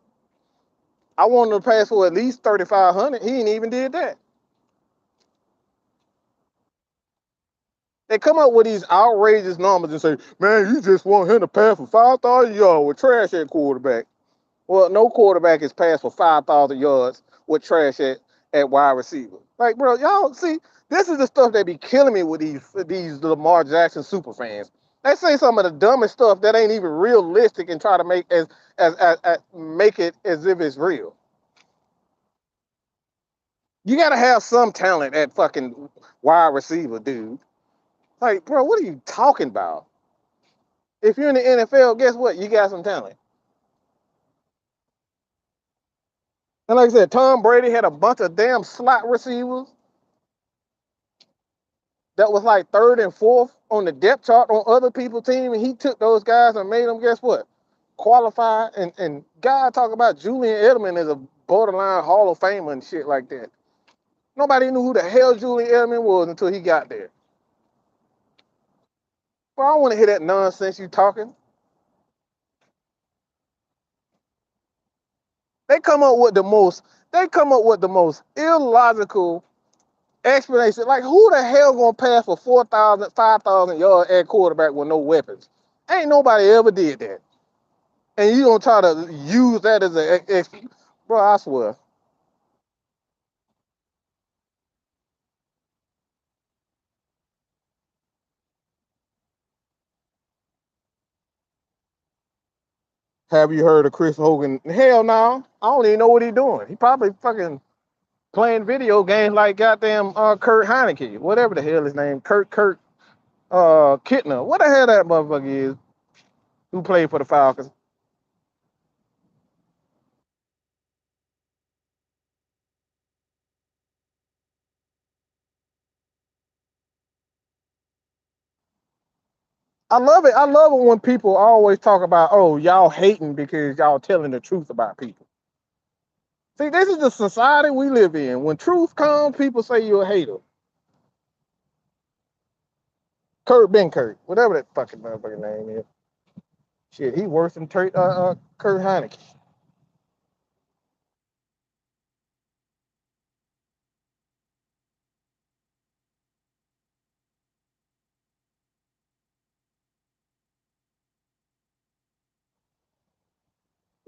Speaker 1: I want him to pass for at least 3,500. He ain't even did that. They come up with these outrageous numbers and say, man, you just want him to pass for 5,000 yards with trash at quarterback. Well, no quarterback is passed for 5,000 yards with trash at wide receiver. Like, bro, y'all see, this is the stuff that be killing me with these Lamar Jackson super fans. They say some of the dumbest stuff that ain't even realistic and try to make as make it as if it's real. You gotta have some talent at fucking wide receiver, dude. Like, bro, what are you talking about? If you're in the NFL, guess what? You got some talent. And like I said, Tom Brady had a bunch of damn slot receivers that was like third and fourth on the depth chart on other people's team, and he took those guys and made them, guess what? Qualify. And God talk about Julian Edelman as a borderline Hall of Famer and shit like that. Nobody knew who the hell Julian Edelman was until he got there. Well, I don't want to hear that nonsense you talking. They come up with the most. They come up with the most illogical explanation. Like, who the hell gonna pass for 4,000, 5,000 yards at quarterback with no weapons? Ain't nobody ever did that. And you gonna try to use that as bro? I swear. Have you heard of Chris Hogan? Hell no. I don't even know what he's doing. He probably fucking playing video games like goddamn Kurt Heinecke, whatever the hell his name, Kurt Kittner, what the hell that motherfucker is, who played for the Falcons. I love it. I love it when people always talk about, oh, y'all hating because y'all telling the truth about people. See, this is the society we live in. When truth comes, people say you're a hater. Kurt Benkert, whatever that fucking motherfucking name is. Shit, he worse than Kurt Heinecke.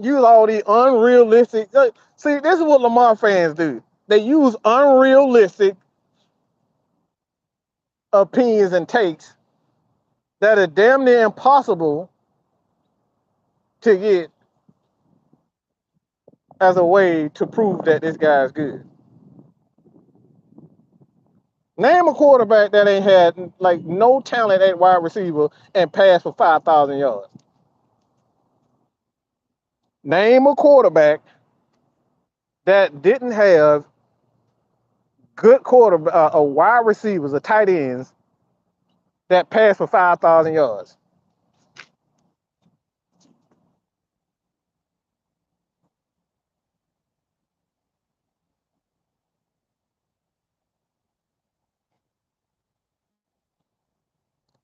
Speaker 1: Use all these unrealistic. See, this is what Lamar fans do. They use unrealistic opinions and takes that are damn near impossible to get as a way to prove that this guy is good. Name a quarterback that ain't had like no talent at wide receiver and passed for 5,000 yards. Name a quarterback that didn't have good quarterback, wide receivers, or tight ends that passed for 5,000 yards.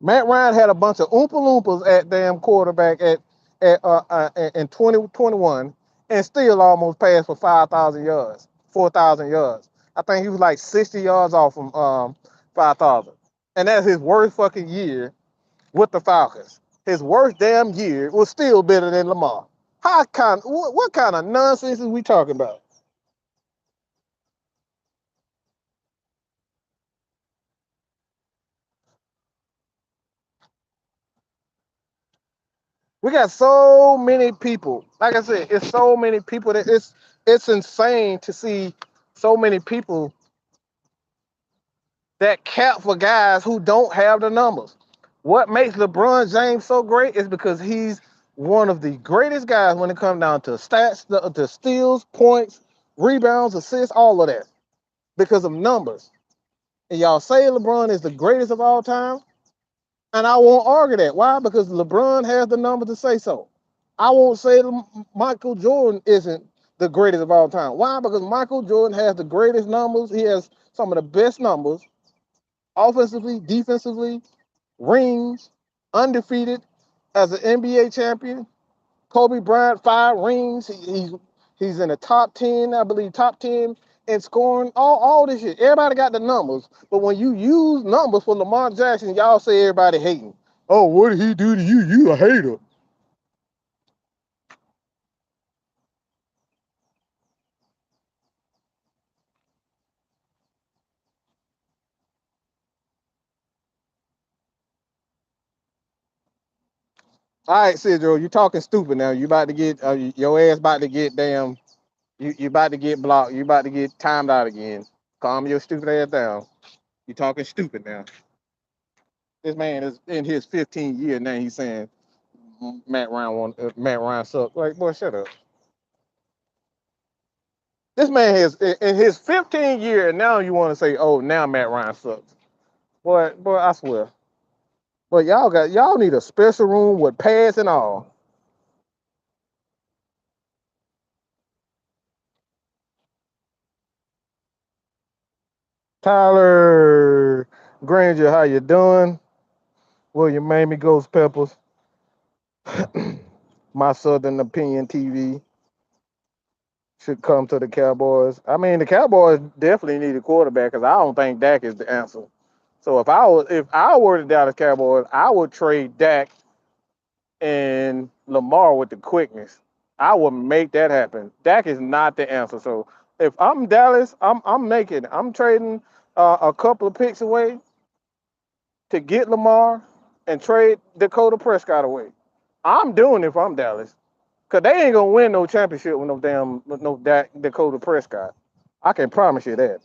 Speaker 1: Matt Ryan had a bunch of Oompa Loompas at damn quarterback in 2021 and still almost passed for 5,000 yards, 4,000 yards. I think he was like 60 yards off from 5,000. And that's his worst fucking year with the Falcons. His worst damn year was still better than Lamar. What kind of nonsense is we talking about? We got so many people. Like I said, it's so many people that it's insane to see so many people that cap for guys who don't have the numbers. What makes LeBron James so great is because he's one of the greatest guys when it comes down to stats, the steals, points, rebounds, assists, all of that because of numbers. And y'all say LeBron is the greatest of all time, and I won't argue that. Why? Because LeBron has the number to say so. I won't say Michael Jordan isn't the greatest of all time. Why? Because Michael Jordan has the greatest numbers. He has some of the best numbers, offensively, defensively, rings, undefeated as an NBA champion. Kobe Bryant, 5 rings. He's in the top 10, I believe, top 10 in scoring. All this shit. Everybody got the numbers. But when you use numbers for Lamar Jackson, y'all say everybody hating. Oh, what did he do to you? You a hater. All right, Sidro, you talking stupid now. You about to get your ass about to get damn. You about to get blocked. You about to get timed out again. Calm your stupid ass down. You talking stupid now. This man is in his 15th year now. He's saying Matt Ryan sucks. Like, boy, shut up. This man has in his 15th year, and now you want to say, oh, now Matt Ryan sucks. Boy, I swear. But y'all need a special room with pads and all. Tyler Granger, how you doing? William Mamie Ghost Peppers, my Southern Opinion TV should come to the Cowboys. I mean, the Cowboys definitely need a quarterback because I don't think Dak is the answer. So if I were the Dallas Cowboys, I would trade Dak and Lamar with the quickness. I would make that happen. Dak is not the answer. So if I'm Dallas, I'm trading a couple of picks away to get Lamar and trade Dakota Prescott away. I'm doing it if I'm Dallas. Cause they ain't gonna win no championship with no Dakota Prescott. I can promise you that.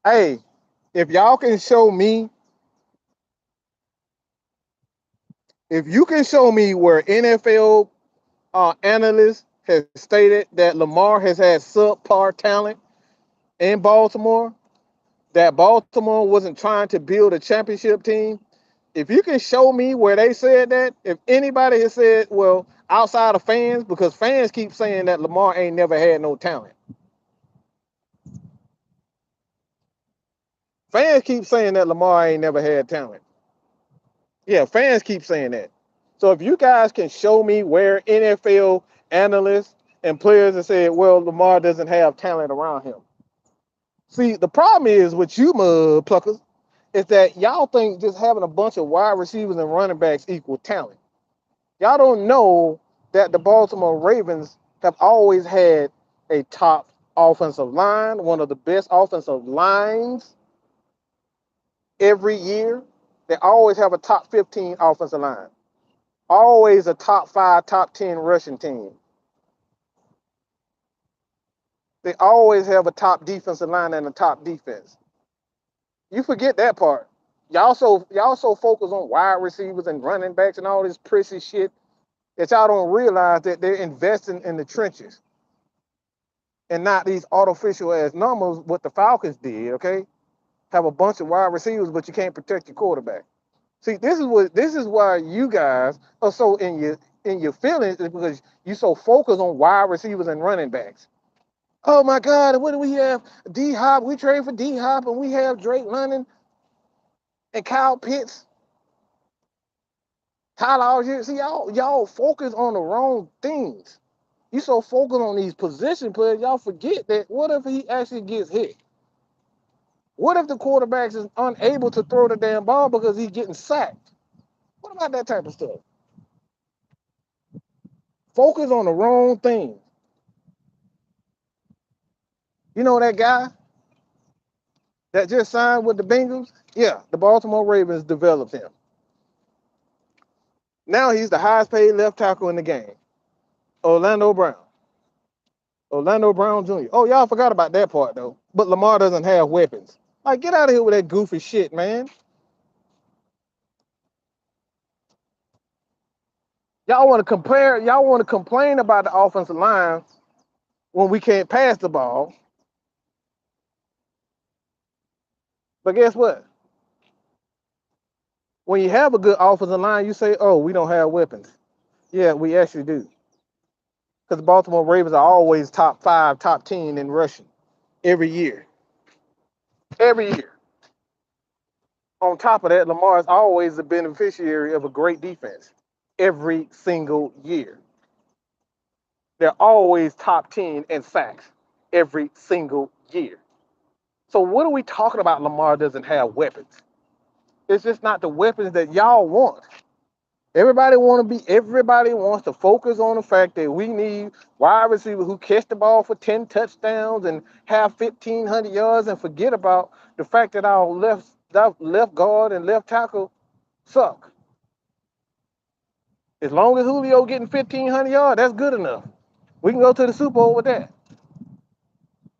Speaker 1: Hey, if y'all can show me, if you can show me where NFL analysts has stated that Lamar has had subpar talent in Baltimore, that Baltimore wasn't trying to build a championship team. If you can show me where they said that, if anybody has said, well, outside of fans, because fans keep saying that Lamar ain't never had no talent. Fans keep saying that Lamar ain't never had talent. Yeah, fans keep saying that. So if you guys can show me where NFL analysts and players have said, well, Lamar doesn't have talent around him. See, the problem is with you mud pluckers is that y'all think just having a bunch of wide receivers and running backs equal talent. Y'all don't know that the Baltimore Ravens have always had a top offensive line, one of the best offensive lines every year. They always have a top 15 offensive line, always a top 5, top 10 rushing team. They always have a top defensive line and a top defense. You forget that part. Y'all so focus on wide receivers and running backs and all this prissy shit That y'all don't realize that they're investing in the trenches and not these artificial ass numbers. What the Falcons did, okay? Have a bunch of wide receivers, but you can't protect your quarterback. See, this is why you guys are so in your feelings is because you so focused on wide receivers and running backs. Oh my God, what do we have? D Hop, we trade for D Hop, and we have Drake London and Kyle Pitts, Tyler Algier. See, y'all focus on the wrong things. You so focused on these position players, y'all forget that what if he actually gets hit? What if the quarterback is unable to throw the damn ball because he's getting sacked? What about that type of stuff? Focus on the wrong thing. You know that guy that just signed with the Bengals? Yeah, the Baltimore Ravens developed him. Now he's the highest paid left tackle in the game. Orlando Brown. Orlando Brown Jr. Oh, y'all forgot about that part though. But Lamar doesn't have weapons. Like, get out of here with that goofy shit, man. Y'all want to complain about the offensive line when we can't pass the ball. But guess what? When you have a good offensive line, you say, oh, we don't have weapons. Yeah, we actually do. Because the Baltimore Ravens are always top 5, top 10 in rushing every year. Every year. On top of that, Lamar is always the beneficiary of a great defense every single year. They're always top 10 in sacks every single year. So what are we talking about? Lamar doesn't have weapons. It's just not the weapons that y'all want. Everybody wants to focus on the fact that we need wide receivers who catch the ball for 10 touchdowns and have 1,500 yards and forget about the fact that our left guard and left tackle suck. As long as Julio getting 1,500 yards, that's good enough. We can go to the Super Bowl with that.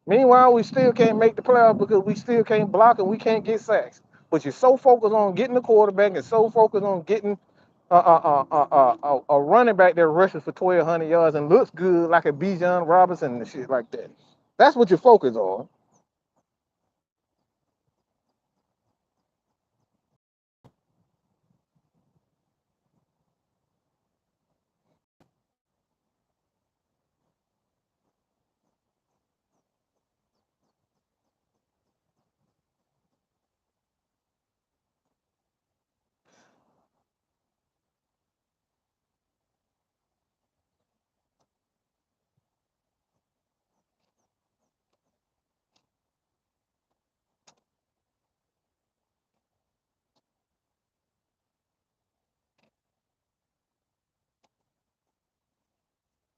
Speaker 1: Meanwhile, we still can't make the playoffs because we still can't block and we can't get sacks. But you're so focused on getting the quarterback and so focused on getting a running back that rushes for 1,200 yards and looks good like a Bijan Robinson and shit like that. That's what you're focused on.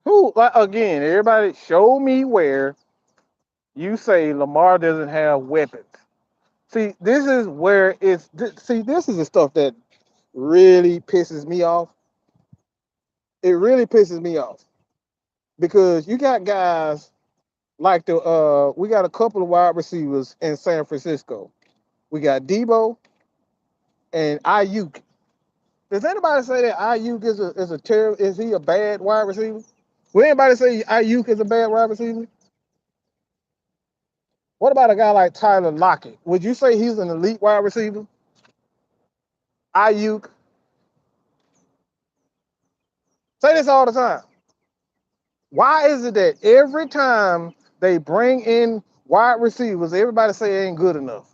Speaker 1: Who, like, again, everybody show me where you say Lamar doesn't have weapons. See, this is where this is the stuff that really pisses me off. It really pisses me off because you got guys like we got a couple of wide receivers in San Francisco. We got Debo and Ayuk. Does anybody say that Ayuk is a terrible? Is he a bad wide receiver? Would anybody say Ayuk is a bad wide receiver? What about a guy like Tyler Lockett? Would you say he's an elite wide receiver? Ayuk. Say this all the time. Why is it that every time they bring in wide receivers, everybody say it ain't good enough?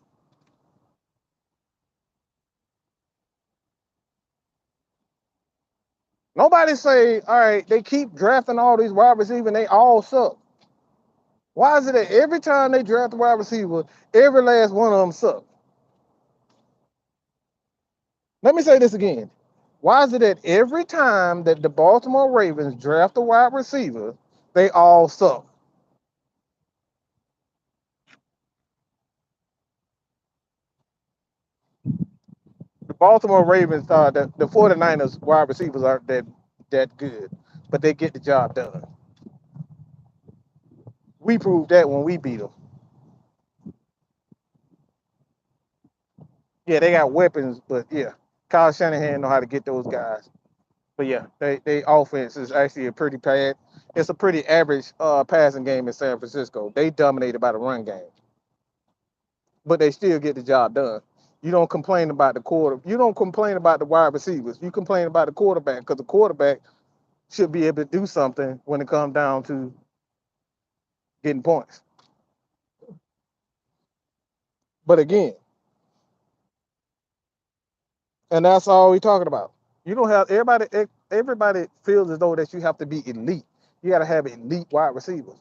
Speaker 1: Nobody say, all right, they keep drafting all these wide receivers and they all suck. Why is it that every time they draft a wide receiver, every last one of them suck? Let me say this again. Why is it that every time that the Baltimore Ravens draft a wide receiver, they all suck? The Baltimore Ravens, the 49ers wide receivers aren't that good, but they get the job done. We proved that when we beat them. Yeah, they got weapons, but yeah, Kyle Shanahan know how to get those guys. But yeah, they offense is actually a pretty bad. It's a pretty average passing game in San Francisco. They dominated by the run game, but they still get the job done. You don't complain about the quarter. You don't complain about the wide receivers. You complain about the quarterback because the quarterback should be able to do something when it comes down to getting points. But again, and that's all we're talking about. You don't have everybody. Everybody feels as though that you have to be elite. You got to have elite wide receivers.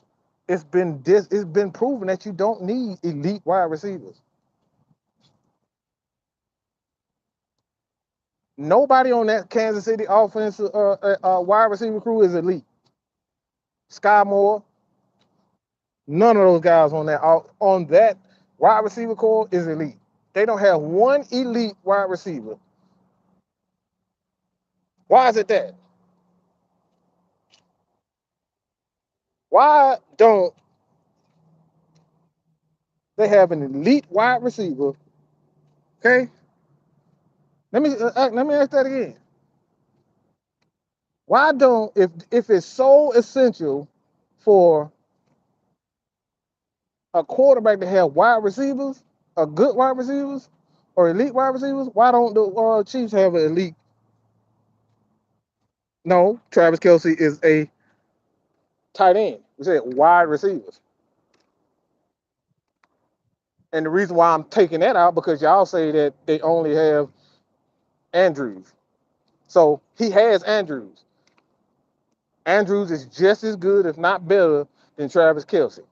Speaker 1: It's been proven that you don't need elite wide receivers. Nobody on that Kansas City offensive wide receiver crew is elite. Sky Moore, none of those guys on that wide receiver core is elite. They don't have one elite wide receiver. Why is it that? Why don't they have an elite wide receiver? Okay, let me ask that again. Why don't if it's so essential for a quarterback to have wide receivers, a good wide receivers, or elite wide receivers? Why don't the Chiefs have an elite? No, Travis Kelsey is a tight end. We said wide receivers, and the reason why I'm taking that out because y'all say that they only have Andrews. So he has Andrews. Andrews is just as good, if not better, than Travis Kelsey.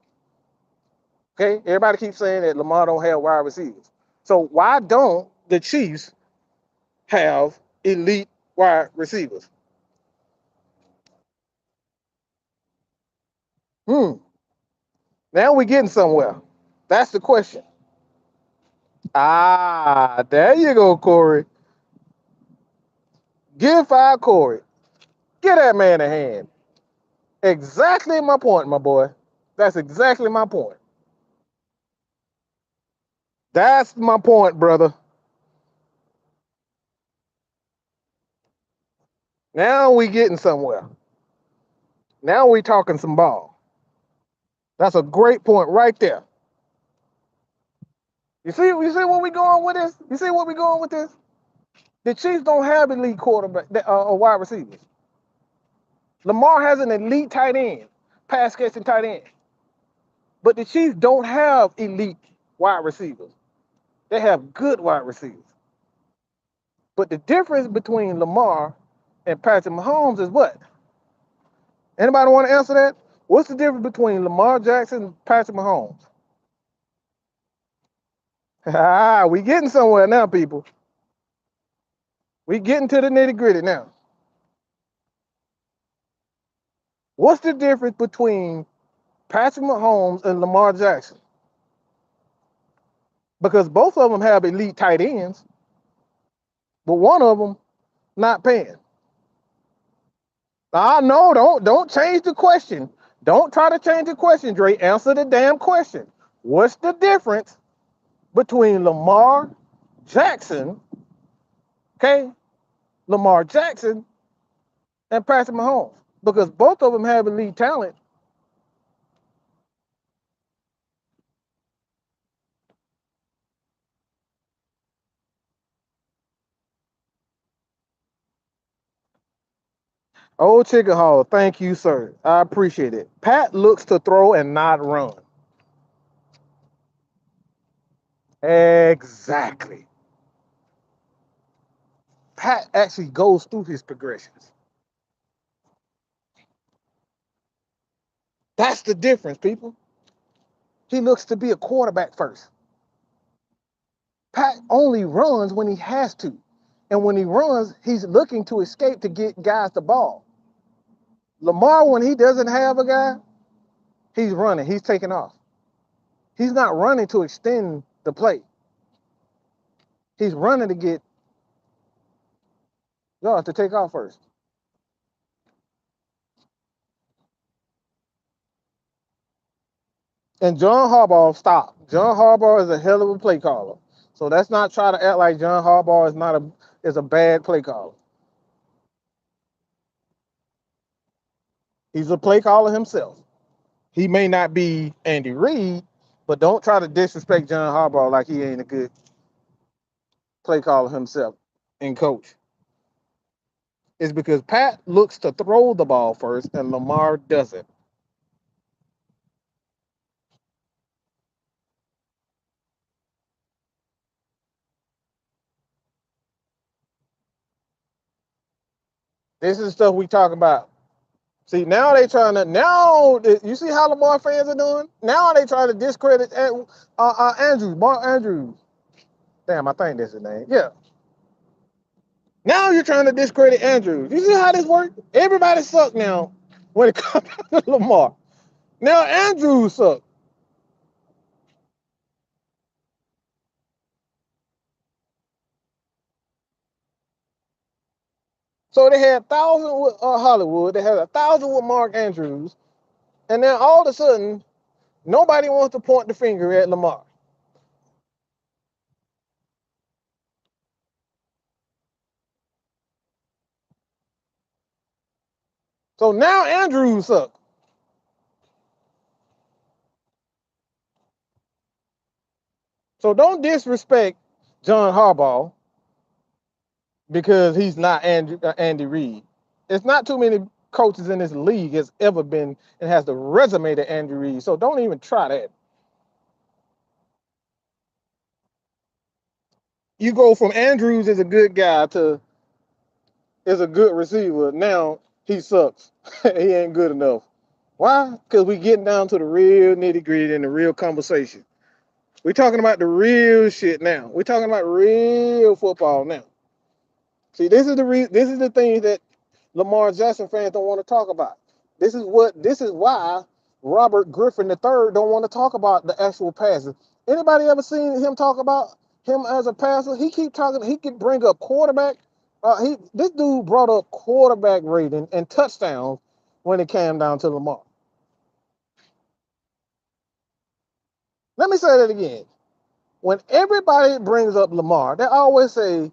Speaker 1: Okay, everybody keeps saying that Lamar don't have wide receivers. So why don't the Chiefs have elite wide receivers? Hmm. Now we're getting somewhere. That's the question. Ah, there you go, Corey. Give five Corey. Get that man a hand. Exactly my point, my boy. That's exactly my point. That's my point, brother. Now we getting somewhere. Now we talking some ball. That's a great point right there. You see where we going with this? You see where we going with this? The Chiefs don't have elite quarterback or wide receivers. Lamar has an elite tight end, pass catching tight end. But the Chiefs don't have elite wide receivers. They have good wide receivers. But the difference between Lamar and Patrick Mahomes is what? Anybody want to answer that? What's the difference between Lamar Jackson and Patrick Mahomes? Ah, we getting somewhere now, people. We getting to the nitty gritty now. What's the difference between Patrick Mahomes and Lamar Jackson? Because both of them have elite tight ends, but one of them not paying. Ah, no, don't change the question. Don't try to change the question, Dre. Answer the damn question. What's the difference between Lamar Jackson, okay, Lamar Jackson and Patrick Mahomes? Because both of them have elite talent. Old Chicken Hall, thank you, sir. I appreciate it. Pat looks to throw and not run. Exactly. Pat actually goes through his progressions. That's the difference, people. He looks to be a quarterback first. Pat only runs when he has to. And when he runs, he's looking to escape to get guys the ball. Lamar, when he doesn't have a guy, he's running. He's taking off. He's not running to extend the play. He's running to get yards to take off first. And John Harbaugh, stop. John Harbaugh is a hell of a play caller. So let's not try to act like John Harbaugh is not a is a bad play caller. He's a play caller himself. He may not be Andy Reid, but don't try to disrespect John Harbaugh like he ain't a good play caller himself and coach. It's because Pat looks to throw the ball first and Lamar doesn't. This is stuff we talk about. See, now they trying to you see how Lamar fans are doing? Now they trying to discredit Andrews, Mark Andrews. Damn, I think that's his name. Yeah. Now you're trying to discredit Andrews. You see how this works? Everybody suck now when it comes to Lamar. Now Andrews suck. So they had 1,000 with Hollywood. They had 1,000 with Mark Andrews. And then all of a sudden, nobody wants to point the finger at Lamar. So now Andrews suck. So don't disrespect John Harbaugh because he's not Andy Reid. It's not too many coaches in this league has ever been and has the resume to Andy Reid. So don't even try that. You go from Andrews is a good guy to is a good receiver. Now he sucks. He ain't good enough. Why? Because we getting down to the real nitty gritty and the real conversation. We're talking about the real shit now. We're talking about real football now. See, this is the thing that Lamar Jackson fans don't want to talk about. This is why Robert Griffin III don't want to talk about the actual passes. Anybody ever seen him talk about him as a passer? He keep talking. He can bring up quarterback. This dude brought up quarterback rating and touchdowns when it came down to Lamar. Let me say that again. When everybody brings up Lamar, they always say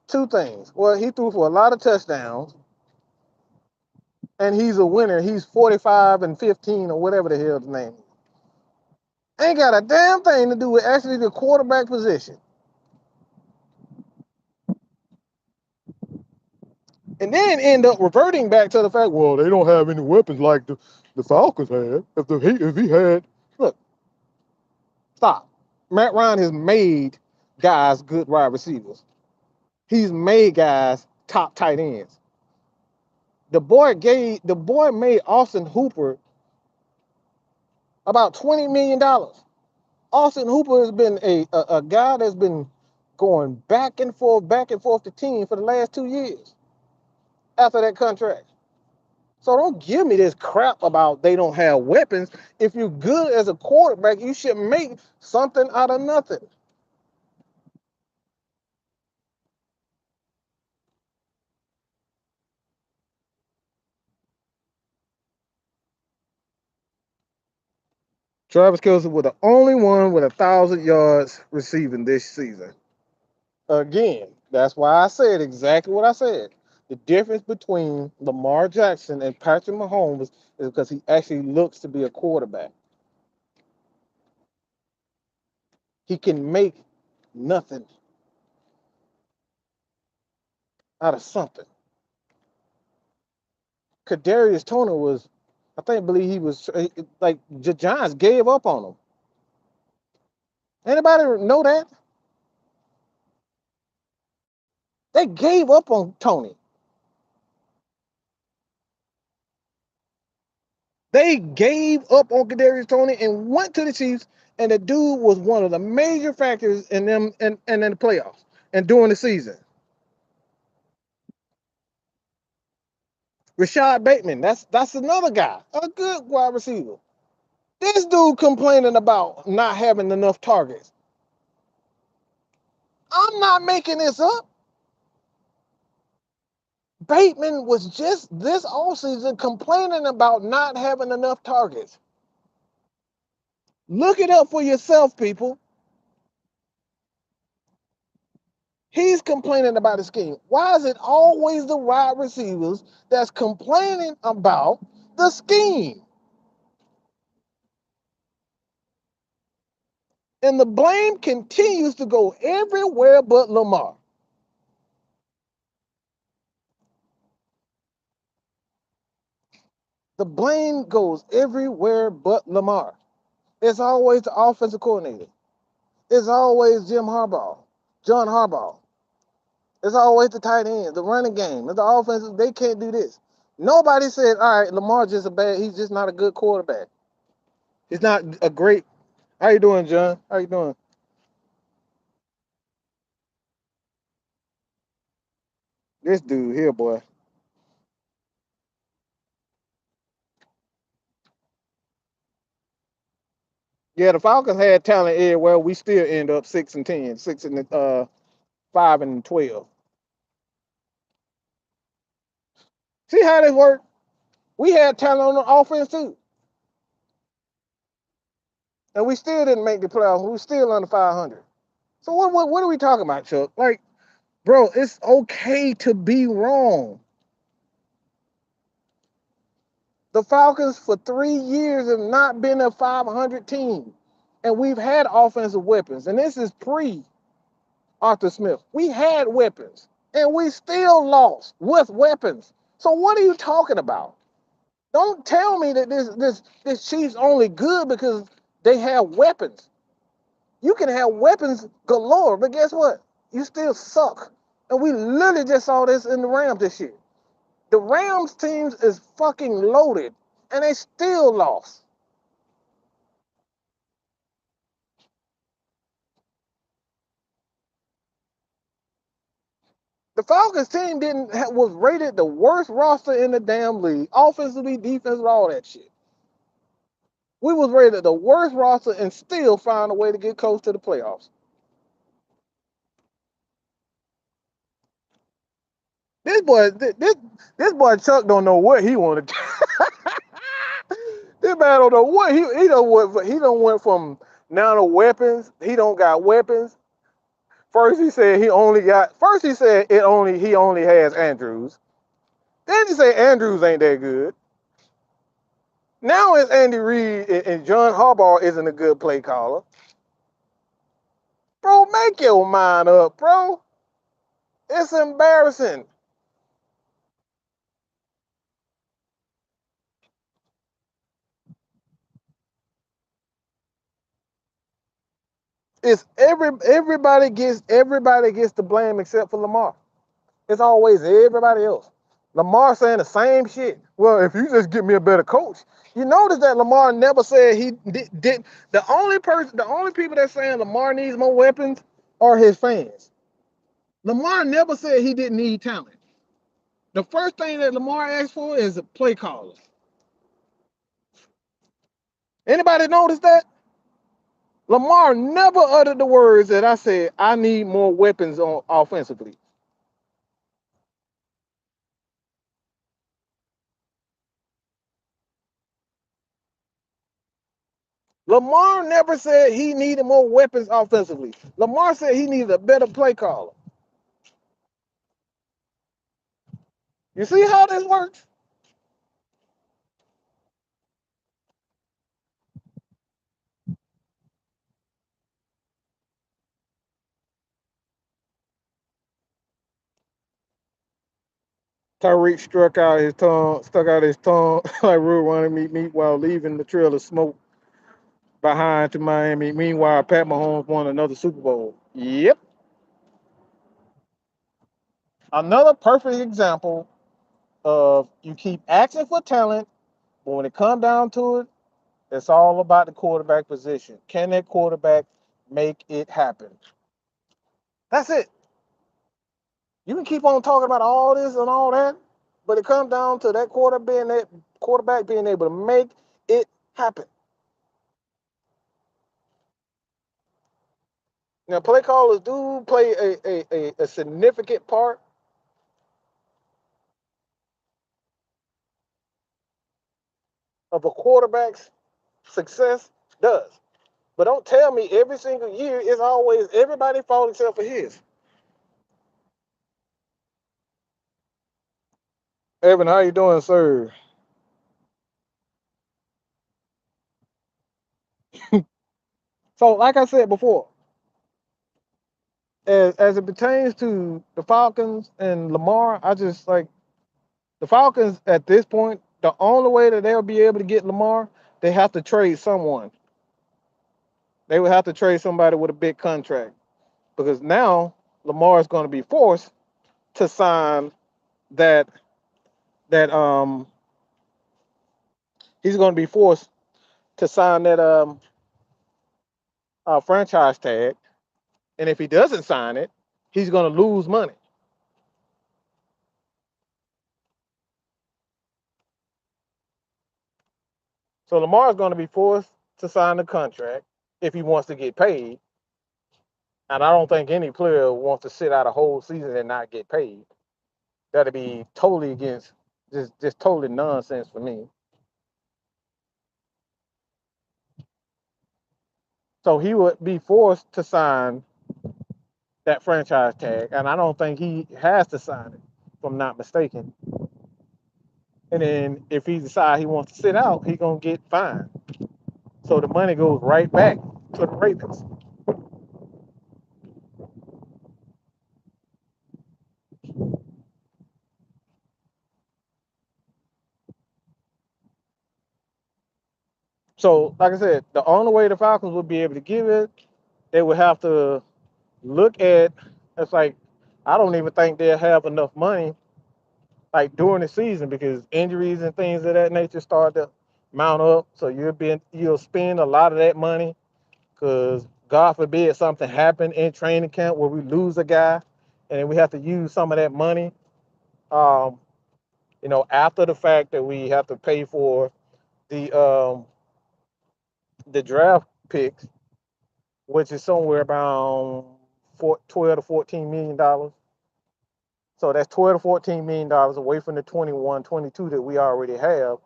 Speaker 1: two things. Well, he threw for a lot of touchdowns, and he's a winner. He's 45 and 15 or whatever the hell the name is. Ain't got a damn thing to do with actually the quarterback position. And then end up reverting back to the fact, well, they don't have any weapons like the Falcons had. If he had, look, stop. Matt Ryan has made guys good wide receivers. He's made guys top tight ends. The boy made Austin Hooper about $20 million. Austin Hooper has been a guy that's been going back and forth to team for the last 2 years after that contract. So don't give me this crap about they don't have weapons. If you're good as a quarterback, you should make something out of nothing. Travis Kelce was the only one with 1,000 yards receiving this season. Again, that's why I said exactly what I said. The difference between Lamar Jackson and Patrick Mahomes is because he actually looks to be a quarterback. He can make nothing out of something. Kadarius Tony was, believe he was like the Giants gave up on him. Anybody know that? They gave up on Tony. They gave up on Kadarius Tony and went to the Chiefs, and the dude was one of the major factors in them and in the playoffs and during the season. Rashad Bateman, that's another guy, a good wide receiver. This dude complaining about not having enough targets. I'm not making this up. Bateman was just this offseason complaining about not having enough targets. Look it up for yourself, people. He's complaining about the scheme. Why is it always the wide receivers that's complaining about The scheme. And the blame continues to go everywhere but Lamar. The blame goes everywhere but Lamar. It's always the offensive coordinator. It's always John Harbaugh. It's always the tight end, the running game, the offense. They can't do this. Nobody said, all right, Lamar he's just not a good quarterback. He's not a great. How you doing, John? How you doing? This dude here, boy. Yeah, the Falcons had talent everywhere. We still end up 6-10, 5-12. See how this worked? We had talent on the offense too, and we still didn't make the playoffs. We were still under 500. So what are we talking about, Chuck? Like, bro, it's okay to be wrong. The Falcons for 3 years have not been a 500 team, and we've had offensive weapons. And this is pre Arthur Smith. We had weapons, and we still lost with weapons. So what are you talking about? Don't tell me that this Chiefs only good because they have weapons. You can have weapons galore, but guess what? You still suck. And we literally just saw this in the Rams this year. The Rams teams is fucking loaded, and they still lost. The Falcons team was rated the worst roster in the damn league, offensively, defensively, all that shit. We was rated the worst roster and still found a way to get close to the playoffs. This boy Chuck don't know what he wanted. This man don't know what he don't went from now to weapons. He don't got weapons. First he said he only has Andrews. Then he said Andrews ain't that good. Now it's Andy Reid and John Harbaugh isn't a good play caller. Bro, make your mind up, bro. It's embarrassing. It's everybody gets the blame except for Lamar. It's always everybody else. Lamar saying the same shit. Well, if you just get me a better coach, you notice that Lamar never said he did. The only people that saying Lamar needs more weapons are his fans. Lamar never said he didn't need talent. The first thing that Lamar asked for is a play caller. Anybody notice that? Lamar never uttered the words that I said, I need more weapons on offensively. Lamar never said he needed more weapons offensively. Lamar said he needed a better play caller. You see how this works? Tyreek stuck out his tongue like Rude wanted me while leaving the trail of smoke behind to Miami. Meanwhile, Pat Mahomes won another Super Bowl. Yep. Another perfect example of you keep asking for talent, but when it comes down to it, it's all about the quarterback position. Can that quarterback make it happen? That's it. You can keep on talking about all this and all that, but it comes down to that quarterback being able to make it happen. Now, play callers do play a significant part of a quarterback's success, does. But don't tell me every single year is always everybody fault except for his. Evan, how you doing, sir? So, like I said before, as it pertains to the Falcons and Lamar, I just like the Falcons at this point. The only way that they'll be able to get Lamar, they have to trade someone. They would have to trade somebody with a big contract because now Lamar is going to be forced to sign that that he's going to be forced to sign that franchise tag, and if he doesn't sign it, he's going to lose money. So Lamar is going to be forced to sign the contract if he wants to get paid, and I don't think any player wants to sit out a whole season and not get paid. That'd be totally against just totally nonsense for me. So he would be forced to sign that franchise tag, and I don't think he has to sign it, if I'm not mistaken. And then if he decides he wants to sit out, he's gonna get fined. So the money goes right back to the Ravens. So, like I said, the only way the Falcons would be able to give it, they would have to look at. It's like I don't even think they'll have enough money like during the season because injuries and things of that nature start to mount up. So you'll spend a lot of that money because God forbid something happen in training camp where we lose a guy and we have to use some of that money. Um, after the fact that we have to pay for the um, the draft picks, which is somewhere around 12 to $14 million. So that's 12 to $14 million away from the 21, 22 that we already have.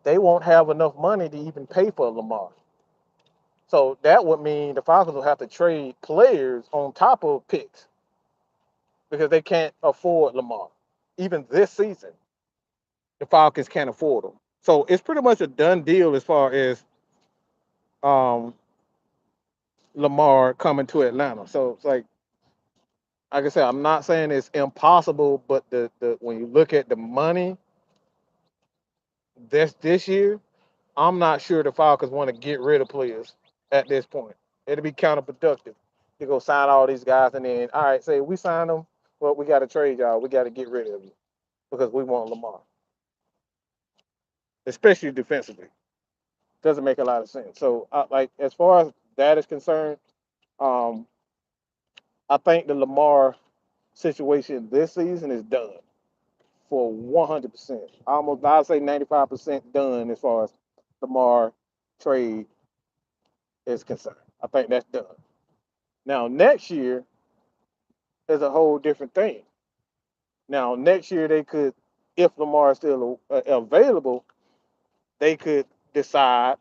Speaker 1: They won't have enough money to even pay for Lamar. So that would mean the Falcons will have to trade players on top of picks because they can't afford Lamar. Even this season, the Falcons can't afford him. So it's pretty much a done deal as far as um, Lamar coming to Atlanta. So it's like I said, I'm not saying it's impossible, but the when you look at the money this year, I'm not sure the Falcons want to get rid of players at this point. It'll be counterproductive to go sign all these guys and then, all right, say we sign them, well, we got to trade y'all. We got to get rid of you because we want Lamar, especially defensively. Doesn't make a lot of sense. So, like as far as that is concerned, um, I think the Lamar situation this season is done for 100%. Almost, I'd say 95% done as far as Lamar trade is concerned. I think that's done. Now, next year is a whole different thing. Now, next year they could, if Lamar is still available, they could decide,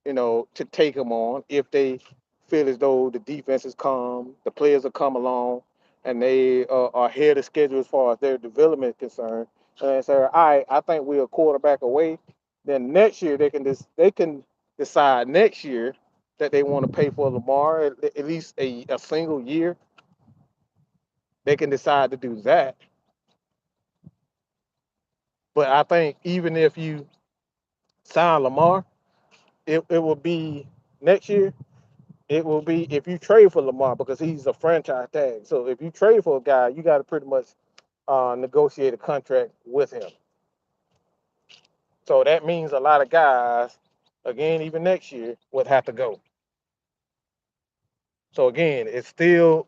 Speaker 1: to take him on if they feel as though the defense has come, the players have come along, and they are ahead of schedule as far as their development is concerned. And say, all right, I think we're a quarterback away. Then next year they can decide next year that they want to pay for Lamar at least a single year. They can decide to do that. But I think even if you sign Lamar, it will be next year. It will be if you trade for Lamar because he's a franchise tag. So if you trade for a guy, you got to pretty much negotiate a contract with him. So that means a lot of guys, again, even next year, would have to go. So again, it's still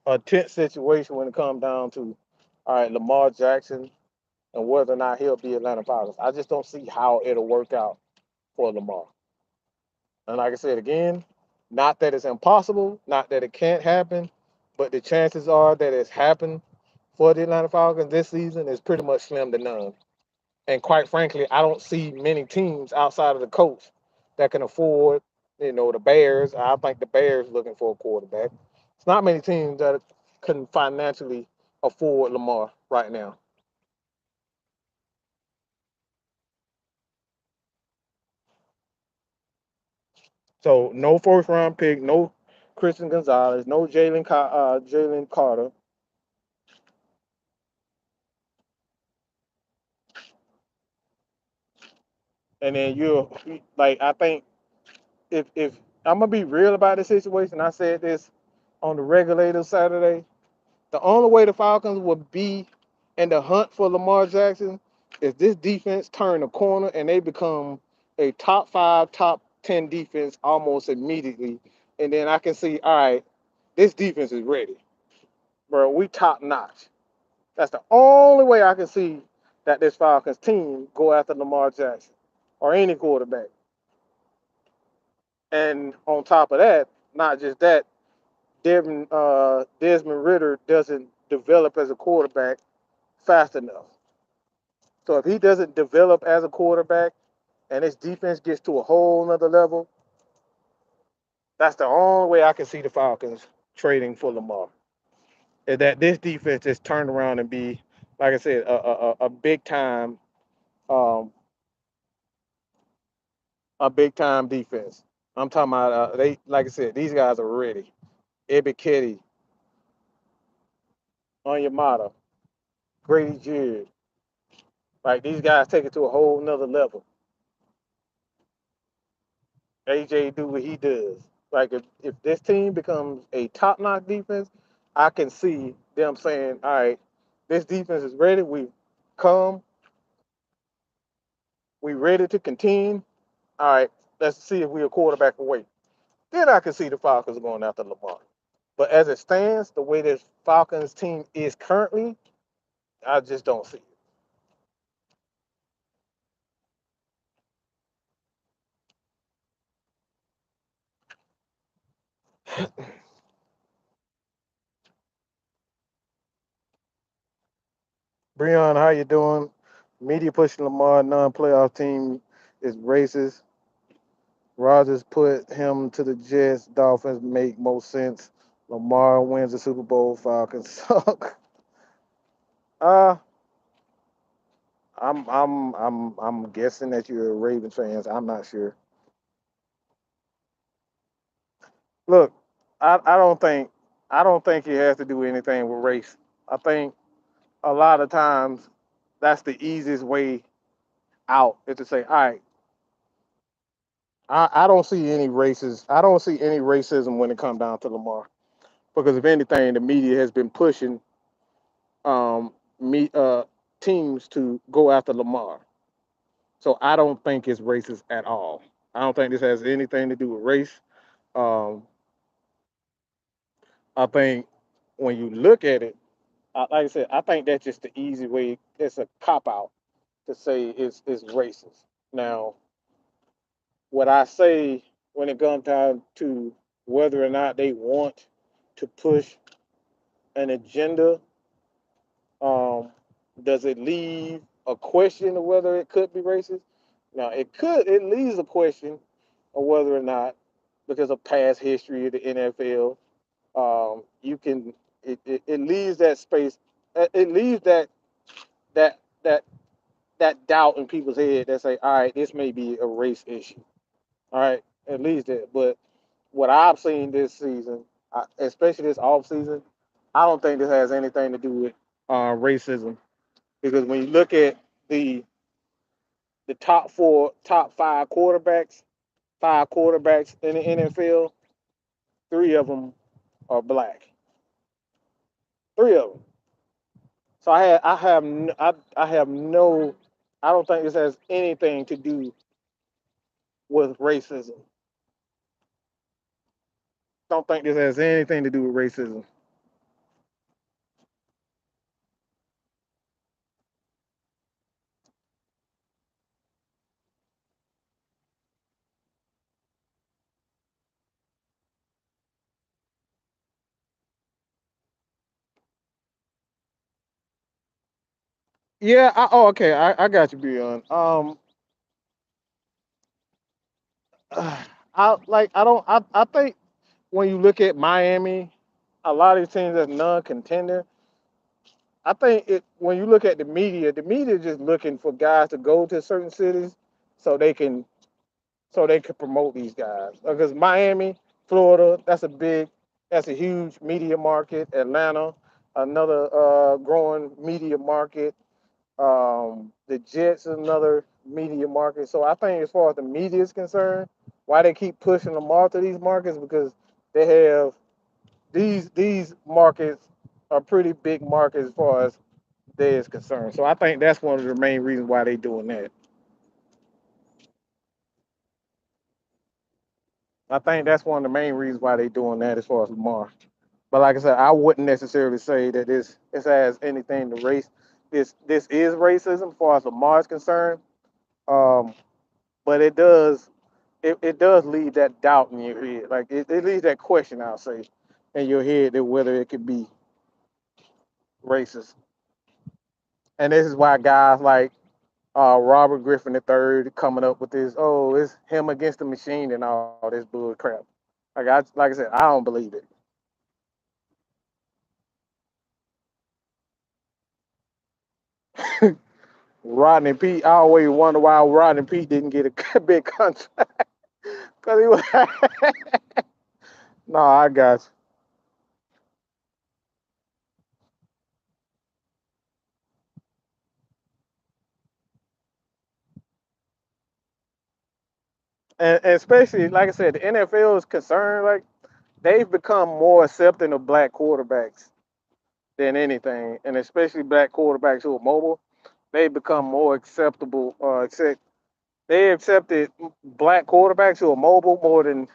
Speaker 1: a tense situation when it comes down to, all right, Lamar Jackson and whether or not he'll be Atlanta Falcons. I just don't see how it'll work out for Lamar. And like I said again, not that it's impossible, not that it can't happen, but the chances are that it's happened for the Atlanta Falcons this season is pretty much slim to none. And quite frankly, I don't see many teams outside of the coach that can afford, the Bears. I think the Bears looking for a quarterback. It's not many teams that can financially afford Lamar right now. So no first round pick, no Christian Gonzalez, no Jalen Carter, and then you're like I think if I'm gonna be real about the situation, I said this on the regulator Saturday. The only way the Falcons would be in the hunt for Lamar Jackson is this defense turn a corner and they become a top five, top 10 defense almost immediately. And then I can see, all right, this defense is ready. Bro, we top notch. That's the only way I can see that this Falcons team go after Lamar Jackson or any quarterback. And on top of that, not just that, Desmond Ritter doesn't develop as a quarterback fast enough. So if he doesn't develop as a quarterback and his defense gets to a whole nother level, that's the only way I can see the Falcons trading for Lamar. Is that this defense is turned around and be, like I said, a big time, um, a big time defense. I'm talking about they, like I said, these guys are ready. Ebiketie, Onyemata, Grady Judd, like these guys take it to a whole nother level. AJ do what he does. Like if this team becomes a top notch defense, I can see them saying, all right, this defense is ready. We come, we ready to contend. All right, let's see if we're a quarterback away. Then I can see the Falcons going after Lamar. But as it stands, the way this Falcons team is currently, I just don't see it. Breon, how you doing? Media pushing Lamar non-playoff team is racist. Rodgers put him to the Jets. Dolphins make most sense. Lamar wins the Super Bowl. Falcons suck. uh, I'm guessing that you're a Ravens fans. I'm not sure. Look, I don't think it has to do anything with race. I think a lot of times that's the easiest way out is to say, all right, I don't see any races. I don't see any racism when it comes down to Lamar. Because if anything, the media has been pushing um, me teams to go after Lamar. So I don't think it's racist at all. I don't think this has anything to do with race. Um, I think when you look at it, like I said, I think that's just the easy way. It's a cop out to say it's racist. Now, what I say when it comes down to whether or not they want to push an agenda, um, does it leave a question of whether it could be racist? Now, it could. It leaves a question of whether or not, because of past history of the NFL, you can. It leaves that space. It leaves that that that doubt in people's head that say, all right, this may be a race issue. All right, at least that. But what I've seen this season, especially this off season, I don't think this has anything to do with racism because when you look at the the top four, top five quarterbacks in the NFL, three of them are black. Three of them. So I have no, I don't think this has anything to do with racism. Don't think this has anything to do with racism. Yeah. Oh, okay. I got you, Beyond. I think when you look at Miami, a lot of these teams as non-contender, I think it when you look at the media is just looking for guys to go to certain cities so they can so they could promote these guys. Because Miami, Florida, that's a huge media market. Atlanta, another growing media market. The Jets, another media market. So I think as far as the media is concerned, why they keep pushing Lamar to these markets because they have these markets are pretty big markets as far as they is concerned. So I think that's one of the main reasons why they doing that. I think that's one of the main reasons why they doing that as far as Lamar. But like I said, I wouldn't necessarily say that this has anything to race. This is racism as far as Lamar is concerned. Um, but it does leave that doubt in your head. Like it leaves that question, I'll say, in your head that whether it could be racist. And this is why guys like Robert Griffin III coming up with this, oh, it's him against the machine and all this bull crap. Like I said, I don't believe it. Rodney Pete, I always wonder why Rodney Pete didn't get a big contract. Cause he was no, I got you. And especially like I said, the NFL is concerned, like they've become more accepting of black quarterbacks than anything, and especially black quarterbacks who are mobile. They become more acceptable. They accepted black quarterbacks who are mobile more than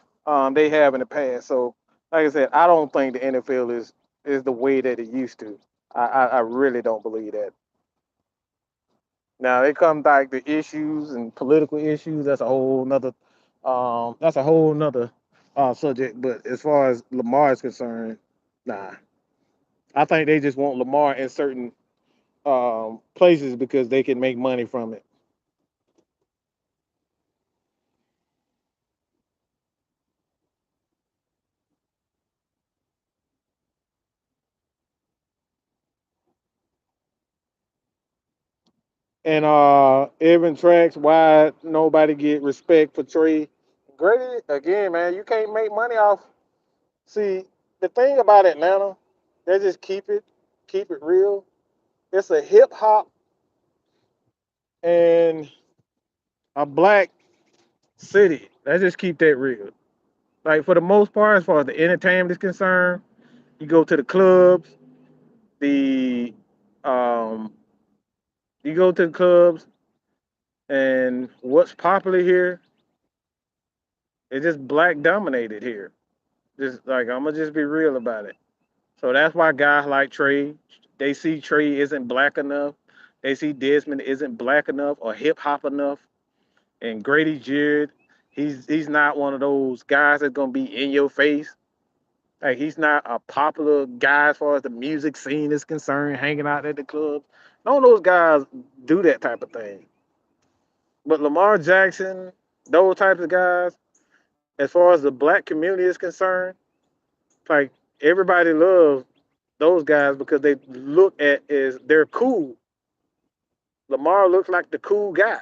Speaker 1: they have in the past. So, like I said, I don't think the NFL is the way that it used to. I really don't believe that. Now, it comes like the issues and political issues. That's a whole nother subject. But as far as Lamar is concerned, nah. I think they just want Lamar in certain places because they can make money from it. And Evan tracks why nobody get respect for Trey. Grady again, man, you can't make money off. See, the thing about Atlanta, they just keep it real. It's a hip hop and a black city. Let's just keep that real. Like for the most part, as far as the entertainment is concerned, you go to the clubs, the um, you go to the clubs, and what's popular here is just black dominated here. Just like I'm gonna just be real about it. So that's why guys like Trey, they see Trey isn't black enough. They see Desmond isn't black enough or hip hop enough. And Grady Jarrett, he's not one of those guys that's gonna be in your face. Like he's not a popular guy as far as the music scene is concerned, hanging out at the clubs. None of those guys do that type of thing. But Lamar Jackson, those types of guys, as far as the black community is concerned, like everybody loves those guys because they look at as they're cool. Lamar looks like the cool guy.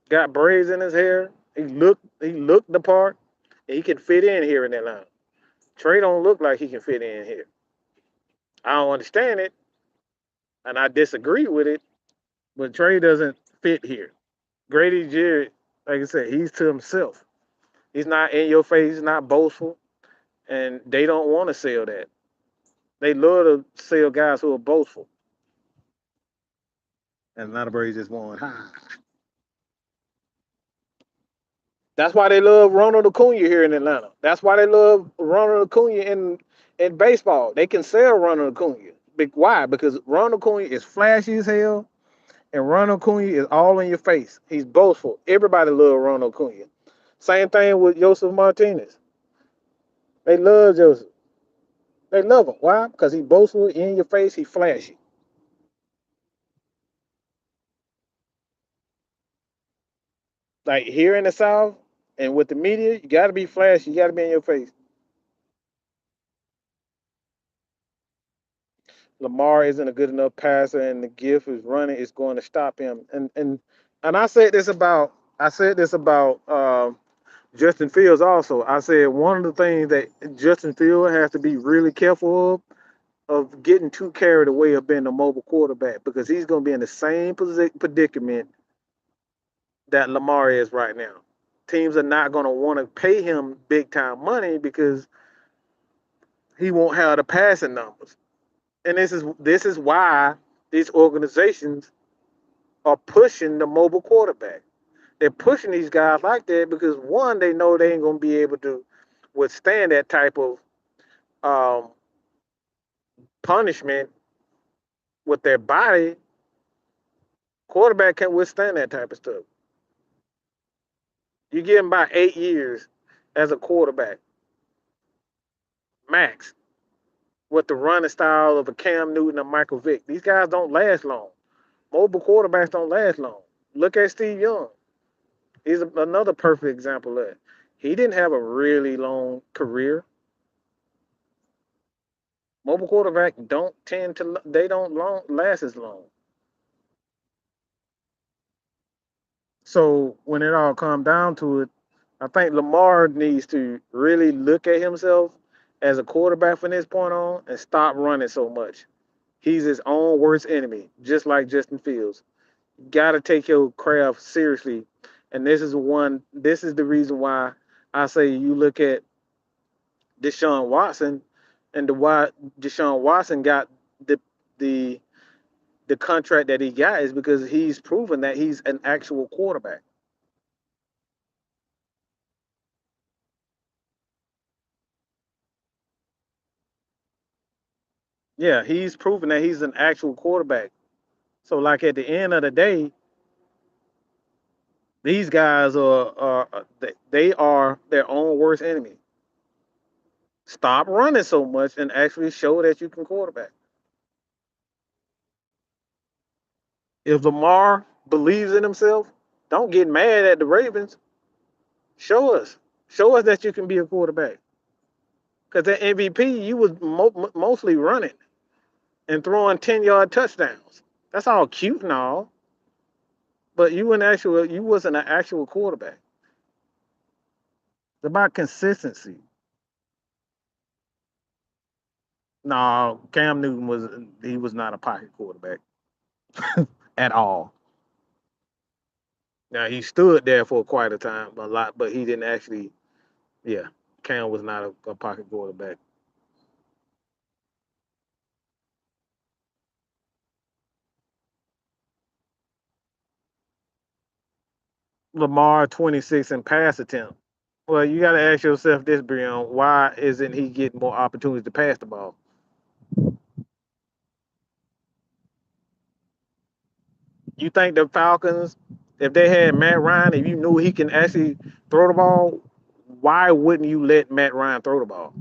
Speaker 1: Got braids in his hair. He looked the part. And he can fit in here in Atlanta. Trey don't look like he can fit in here. I don't understand it, and I disagree with it. But Trey doesn't fit here. Grady Jarrett, like I said, he's to himself. He's not in your face. He's not boastful, and they don't want to sell that. They love to sell guys who are boastful. And Atlanta Braves just won. That's why they love Ronald Acuna here in Atlanta. That's why they love Ronald Acuna in baseball. They can sell Ronald Acuna. Why? Because Ronald Acuna is flashy as hell, and Ronald Acuna is all in your face. He's boastful. Everybody love Ronald Acuna. Same thing with Joseph Martinez. They love Joseph. They love him. Why? Because he's boastful, in your face, he flashy. Like here in the South and with the media, you got to be flashy. You got to be in your face. Lamar isn't a good enough passer, and the gift is running is going to stop him. And I said this about I said this about Justin Fields also. I said one of the things that Justin Fields has to be really careful of getting too carried away of being a mobile quarterback because he's going to be in the same predicament that Lamar is right now. Teams are not going to want to pay him big time money because he won't have the passing numbers. And this is why these organizations are pushing the mobile quarterback. They're pushing these guys like that because one, they know they ain't gonna be able to withstand that type of um, punishment with their body. Quarterback can't withstand that type of stuff. You give him about 8 years as a quarterback, max, with the running style of a Cam Newton or Michael Vick. These guys don't last long. Mobile quarterbacks don't last long. Look at Steve Young. He's another perfect example of it. He didn't have a really long career. Mobile quarterback don't tend to they don't last as long. So when it all comes down to it, I think Lamar needs to really look at himself as a quarterback from this point on and stop running so much. He's his own worst enemy, just like Justin Fields. You gotta take your craft seriously. And this is the reason why I say you look at Deshaun Watson and the why Deshaun Watson got the the the contract that he got is because he's proven that he's an actual quarterback. Yeah, he's proven that he's an actual quarterback. So, like at the end of the day, these guys they are their own worst enemy. Stop running so much and actually show that you can quarterback. If Lamar believes in himself, don't get mad at the Ravens. Show us that you can be a quarterback. Because that MVP, you was mostly running and throwing 10-yard touchdowns. That's all cute and all, but you wasn't an actual quarterback. It's about consistency. No, Cam Newton was not a pocket quarterback at all. Now he stood there for quite a time, a lot, but he didn't actually. Yeah, Cam was not a pocket quarterback. Lamar 26 in pass attempt. Well, you got to ask yourself this, Brian. Why isn't he getting more opportunities to pass the ball? You think the Falcons, if they had Matt Ryan, if you knew he can actually throw the ball, why wouldn't you let Matt Ryan throw the ball?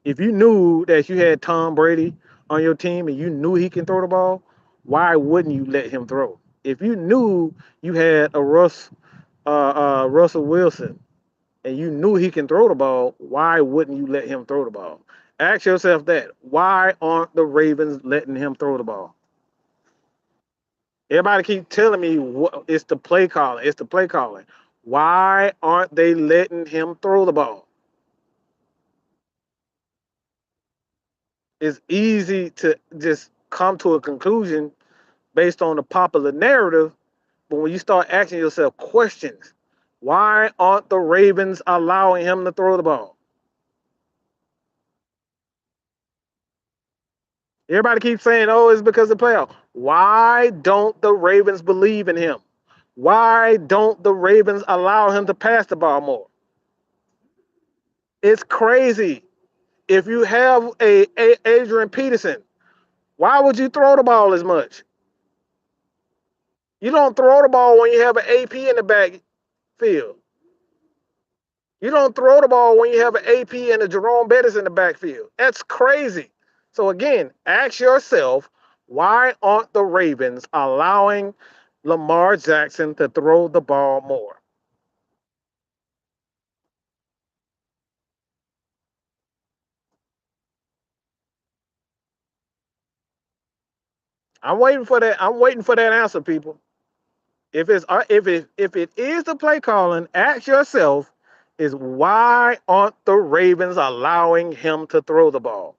Speaker 1: If you knew that you had Tom Brady on your team and you knew he can throw the ball, why wouldn't you let him throw? If you knew you had a Russell Wilson and you knew he can throw the ball, why wouldn't you let him throw the ball? Ask yourself that. Why aren't the Ravens letting him throw the ball? Everybody keep telling me what it's the play calling. It's the play calling. Why aren't they letting him throw the ball? It's easy to just come to a conclusion based on the popular narrative, but when you start asking yourself questions, why aren't the Ravens allowing him to throw the ball? Everybody keeps saying, "Oh, it's because of the playoff." Why don't the Ravens believe in him? Why don't the Ravens allow him to pass the ball more? It's crazy. If you have a Adrian Peterson, why would you throw the ball as much? You don't throw the ball when you have an AP in the backfield. You don't throw the ball when you have an AP and a Jerome Bettis in the backfield. That's crazy. So again, ask yourself, why aren't the Ravens allowing Lamar Jackson to throw the ball more? I'm waiting for that. I'm waiting for that answer, people. If it is the play calling, ask yourself, is why aren't the Ravens allowing him to throw the ball?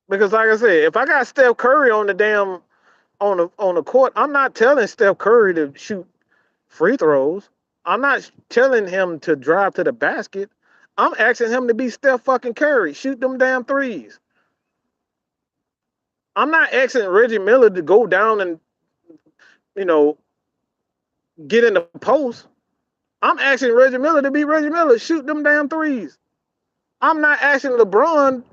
Speaker 1: Because like I said, if I got Steph Curry on the damn on the court, I'm not telling Steph Curry to shoot free throws. I'm not telling him to drive to the basket. I'm asking him to be Steph fucking Curry, shoot them damn threes. I'm not asking Reggie Miller to go down and you know get in the post. I'm asking Reggie Miller to be Reggie Miller, shoot them damn threes. I'm not asking LeBron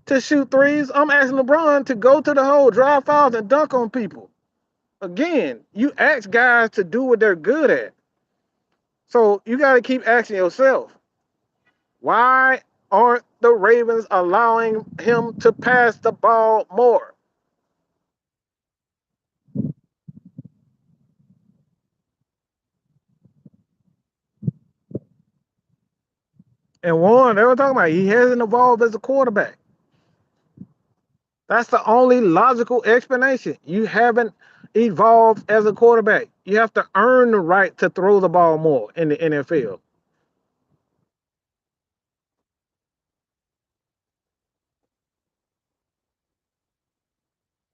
Speaker 1: to shoot threes. I'm asking LeBron to go to the hole, drive fouls, and dunk on people. Again, you ask guys to do what they're good at. So you got to keep asking yourself, why aren't the Ravens allowing him to pass the ball more? And one, they were talking about he hasn't evolved as a quarterback. That's the only logical explanation. You haven't evolved as a quarterback. You have to earn the right to throw the ball more in the NFL.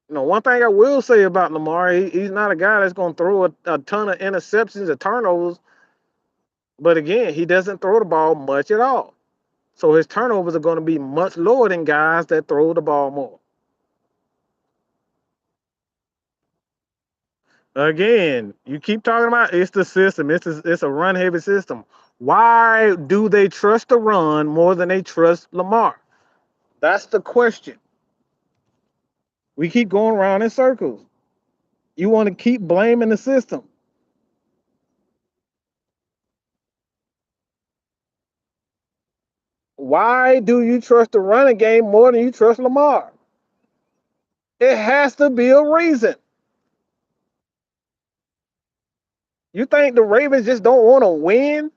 Speaker 1: One thing I will say about Lamar, he's not a guy that's going to throw a ton of interceptions or turnovers. But again, he doesn't throw the ball much at all. So his turnovers are going to be much lower than guys that throw the ball more. Again, you keep talking about it's the system. It's a run heavy system. Why do they trust the run more than they trust Lamar? That's the question. We keep going around in circles. You want to keep blaming the system. Why do you trust the running game more than you trust Lamar? It has to be a reason. You think the Ravens just don't want to win?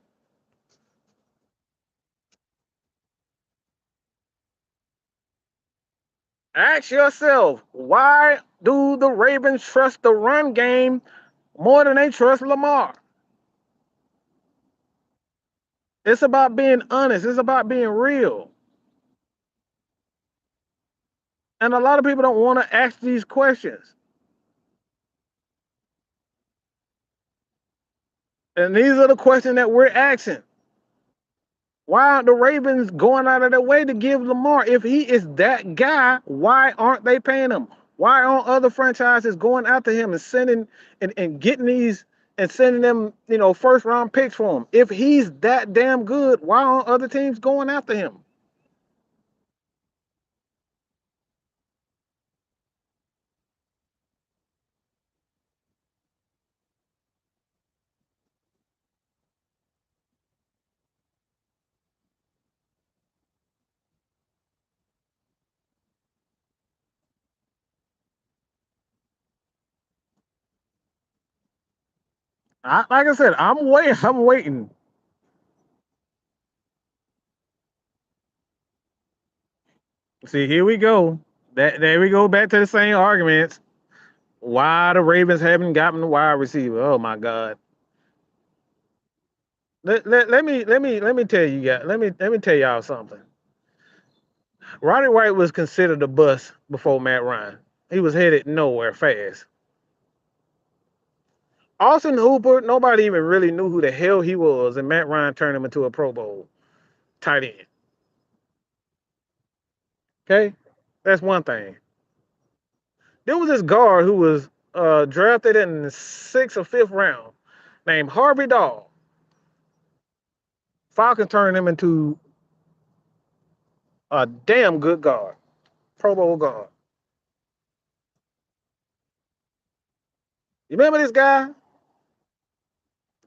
Speaker 1: Ask yourself, why do the Ravens trust the run game more than they trust Lamar? It's about being honest. It's about being real. And a lot of people don't want to ask these questions. And these are the questions that we're asking. Why aren't the Ravens going out of their way to give Lamar? If he is that guy, why aren't they paying him? Why aren't other franchises going after him and sending and getting these and sending them, first round picks for him? If he's that damn good, why aren't other teams going after him? Like I said, I'm waiting. See, here we go. There we go back to the same arguments. Why the Ravens haven't gotten the wide receiver? Oh my God. Let me tell you guys. Let me tell y'all something. Roddy White was considered a bust before Matt Ryan. He was headed nowhere fast. Austin Hooper, nobody even really knew who the hell he was, and Matt Ryan turned him into a Pro Bowl tight end. Okay, that's one thing. There was this guard who was drafted in the sixth or fifth round, named Harvey Dahl. Falcons turned him into a damn good guard, Pro Bowl guard. You remember this guy,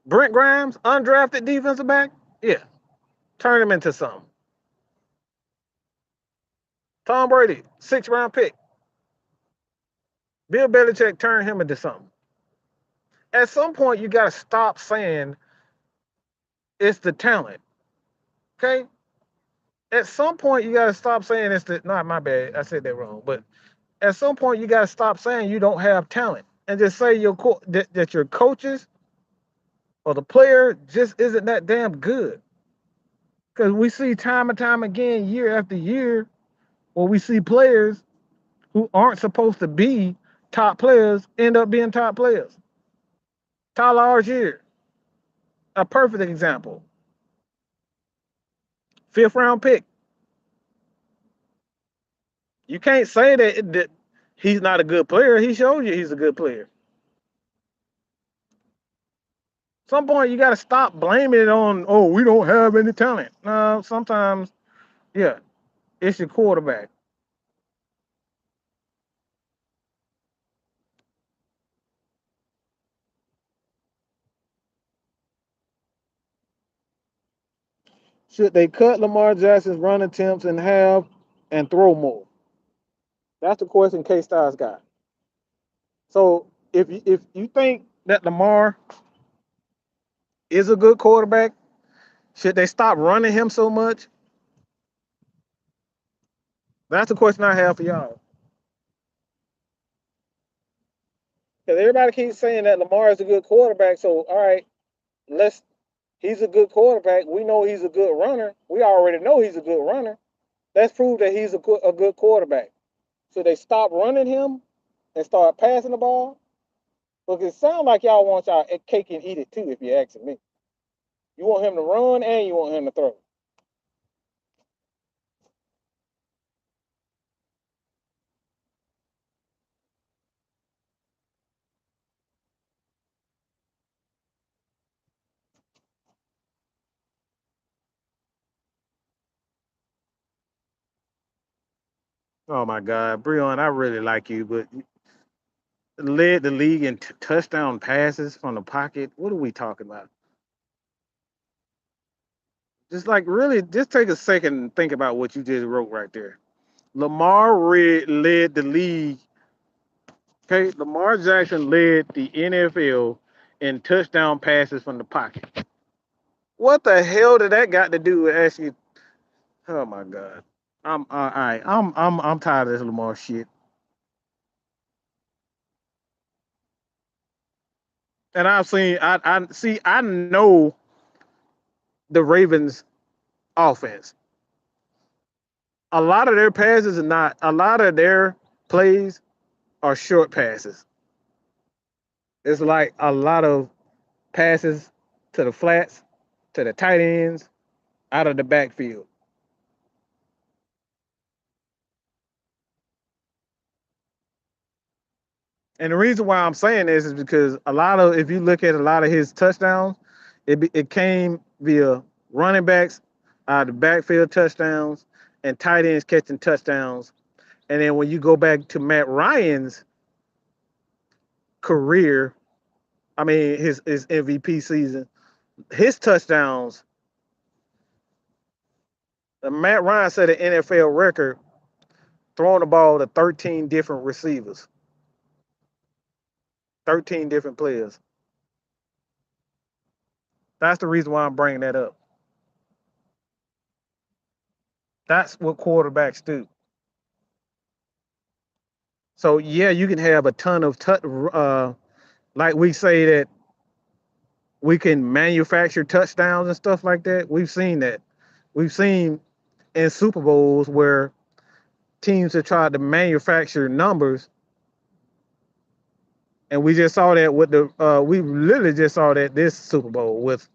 Speaker 1: Brent Grimes, undrafted defensive back? Yeah, turn him into something. Tom Brady, sixth round pick. Bill Belichick turned him into something. At some point, you got to stop saying it's the talent. Okay. At some point, you got to stop saying it's the. Not my bad. I said that wrong. But at some point, you got to stop saying you don't have talent and just say that your coaches or the player just isn't that damn good. Because we see time and time again, year after year, where we see players who aren't supposed to be top players end up being top players. Tyler Algier, a perfect example. Fifth round pick. You can't say that he's not a good player. He showed you he's a good player. Some point you got to stop blaming it on, oh, we don't have any talent. No, sometimes, yeah, it's your quarterback. Should they cut Lamar Jackson's run attempts in half and throw more? That's the question K Styles got. So if you think that Lamar is a good quarterback, should they stop running him so much? That's the question I have for y'all. Because everybody keeps saying that Lamar is a good quarterback. So all right, let's. He's a good quarterback. We know he's a good runner. We already know he's a good runner. Let's prove that he's a good quarterback. So they stop running him and start passing the ball. Because it sounds like y'all want y'all cake and eat it too, if you're asking me. You want him to run and you want him to throw. Oh my God, Breon, I really like you, but led the league in touchdown passes from the pocket. What are we talking about? Just like really, just take a second and think about what you just wrote right there. Lamar led the league. Okay, Lamar Jackson led the NFL in touchdown passes from the pocket. What the hell did that got to do with actually? Oh my God, I'm all right. I'm tired of this Lamar shit. And I've seen I see I know the Ravens offense. A lot of their passes are not a lot of their plays are short passes. It's like a lot of passes to the flats, to the tight ends, out of the backfield. And the reason why I'm saying this is because a lot of if you look at a lot of his touchdowns, it came via running backs, out of the backfield touchdowns, and tight ends catching touchdowns. And then when you go back to Matt Ryan's career, I mean his MVP season, his touchdowns. Matt Ryan set an NFL record throwing the ball to 13 different receivers, 13 different players. That's the reason why I'm bringing that up. That's what quarterbacks do. So yeah, you can have a ton of like we say that we can manufacture touchdowns and stuff like that. We've seen that. We've seen in Super Bowls where teams have tried to manufacture numbers, and we just saw that with the we literally just saw that this Super Bowl with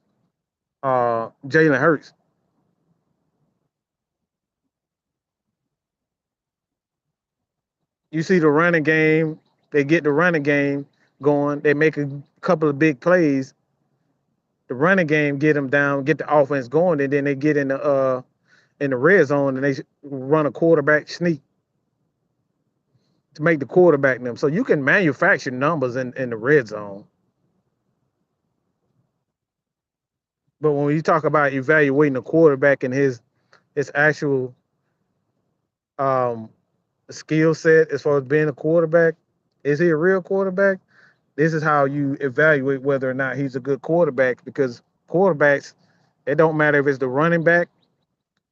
Speaker 1: Jalen Hurts. You see the running game, they get the running game going, they make a couple of big plays. The running game get them down, get the offense going, and then they get in the red zone and they run a quarterback sneak to make the quarterback them. So you can manufacture numbers in the red zone. But when you talk about evaluating a quarterback and his actual um, skill set as far as being a quarterback, is he a real quarterback? This is how you evaluate whether or not he's a good quarterback because quarterbacks, it don't matter if it's the running back,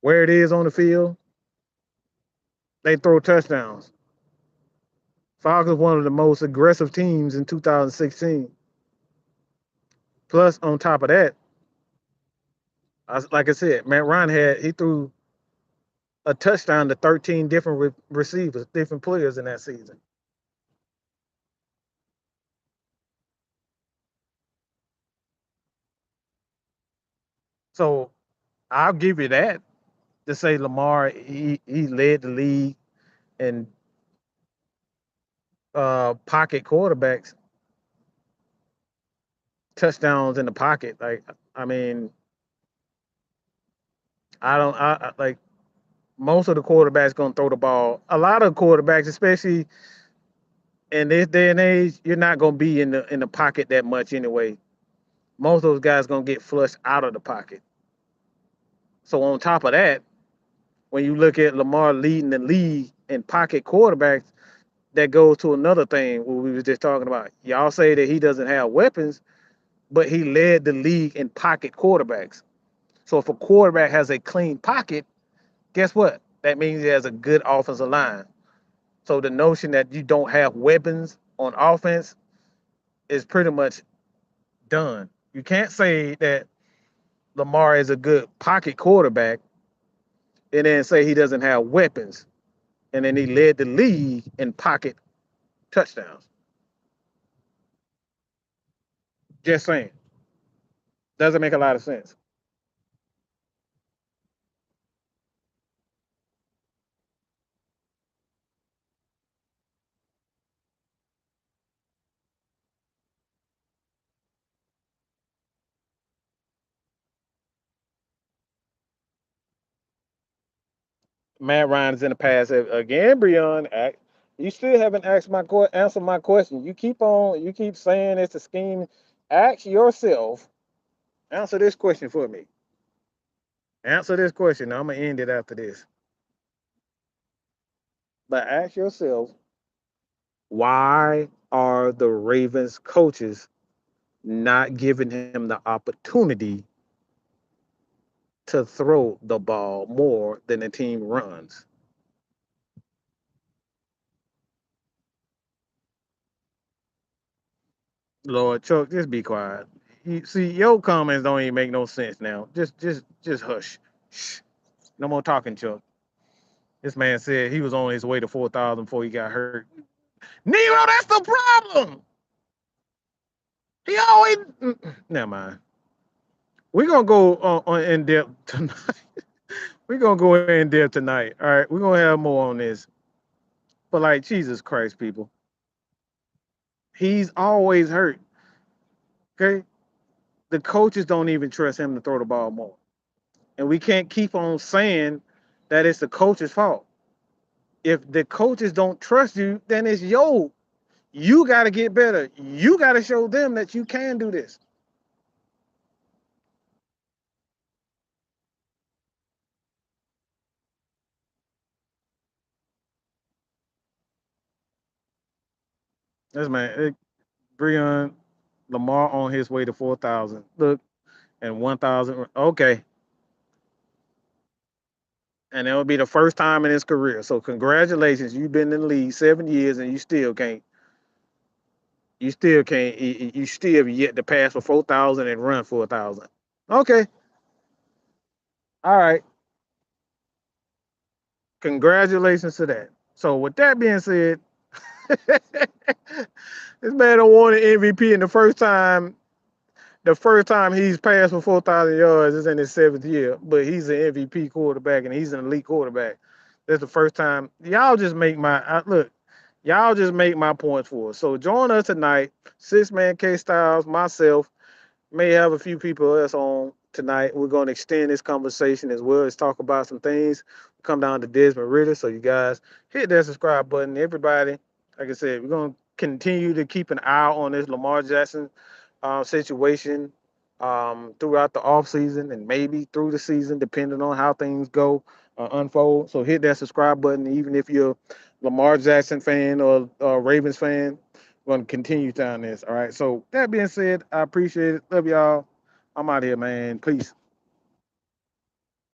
Speaker 1: where it is on the field, they throw touchdowns. Falcons one of the most aggressive teams in 2016. Plus, on top of that, like I said, Matt Ryan he threw a touchdown to 13 different receivers, different players in that season. So I'll give you that to say Lamar he led the league in pocket quarterbacks, touchdowns in the pocket. Like I mean, I don't like most of the quarterbacks gonna throw the ball. A lot of quarterbacks, especially in this day and age, you're not gonna be in the pocket that much anyway. Most of those guys gonna get flushed out of the pocket. So on top of that, when you look at Lamar leading the league in pocket quarterbacks, that goes to another thing what we was just talking about. Y'all say that he doesn't have weapons, but he led the league in pocket quarterbacks. So if a quarterback has a clean pocket, guess what? That means he has a good offensive line. So the notion that you don't have weapons on offense is pretty much done. You can't say that Lamar is a good pocket quarterback and then say he doesn't have weapons. And then he led the league in pocket touchdowns. Just saying. Doesn't make a lot of sense. Matt Ryan is in the past again. Breon, you still haven't asked answered my question. You keep saying it's a scheme. Ask yourself. Answer this question for me. Answer this question. I'm gonna end it after this. But ask yourself, why are the Ravens coaches not giving him the opportunity to throw the ball more than the team runs? Lord Chuck, just be quiet. You see, your comments don't even make no sense now. Just hush. Shh. No more talking, Chuck. This man said he was on his way to 4,000 before he got hurt. Nero, that's the problem. He always. Never mind. We're gonna go on in depth tonight. We're gonna go in depth tonight. All right, we're gonna have more on this. But like Jesus Christ, people, he's always hurt. Okay, the coaches don't even trust him to throw the ball more, and we can't keep on saying that it's the coach's fault. If the coaches don't trust you, then it's yo. You got to get better. You got to show them that you can do this. This man, Breon Lamar on his way to 4,000. Look, and 1,000. Okay, and that would be the first time in his career. So congratulations, you've been in the league 7 years and you still can't. You still can't. You still have yet to pass for 4,000 and run 4,000. Okay, all right. Congratulations to that. So with that being said, this man don't won an MVP in the first time he's passed for 4,000 yards is in his seventh year, but he's an MVP quarterback and he's an elite quarterback. That's the first time. Y'all just make look. Y'all just make my points for us. So join us tonight. Six man K Styles, myself, may have a few people else on tonight. We're going to extend this conversation as well as talk about some things. Come down to Desmond Ritter. So you guys hit that subscribe button. Everybody, like I said, we're going to continue to keep an eye on this Lamar Jackson situation throughout the offseason and maybe through the season, depending on how things go unfold. So hit that subscribe button, even if you're Lamar Jackson fan or Ravens fan. We're gonna continue down this. All right. So that being said, I appreciate it. Love y'all. I'm out here, man. Peace.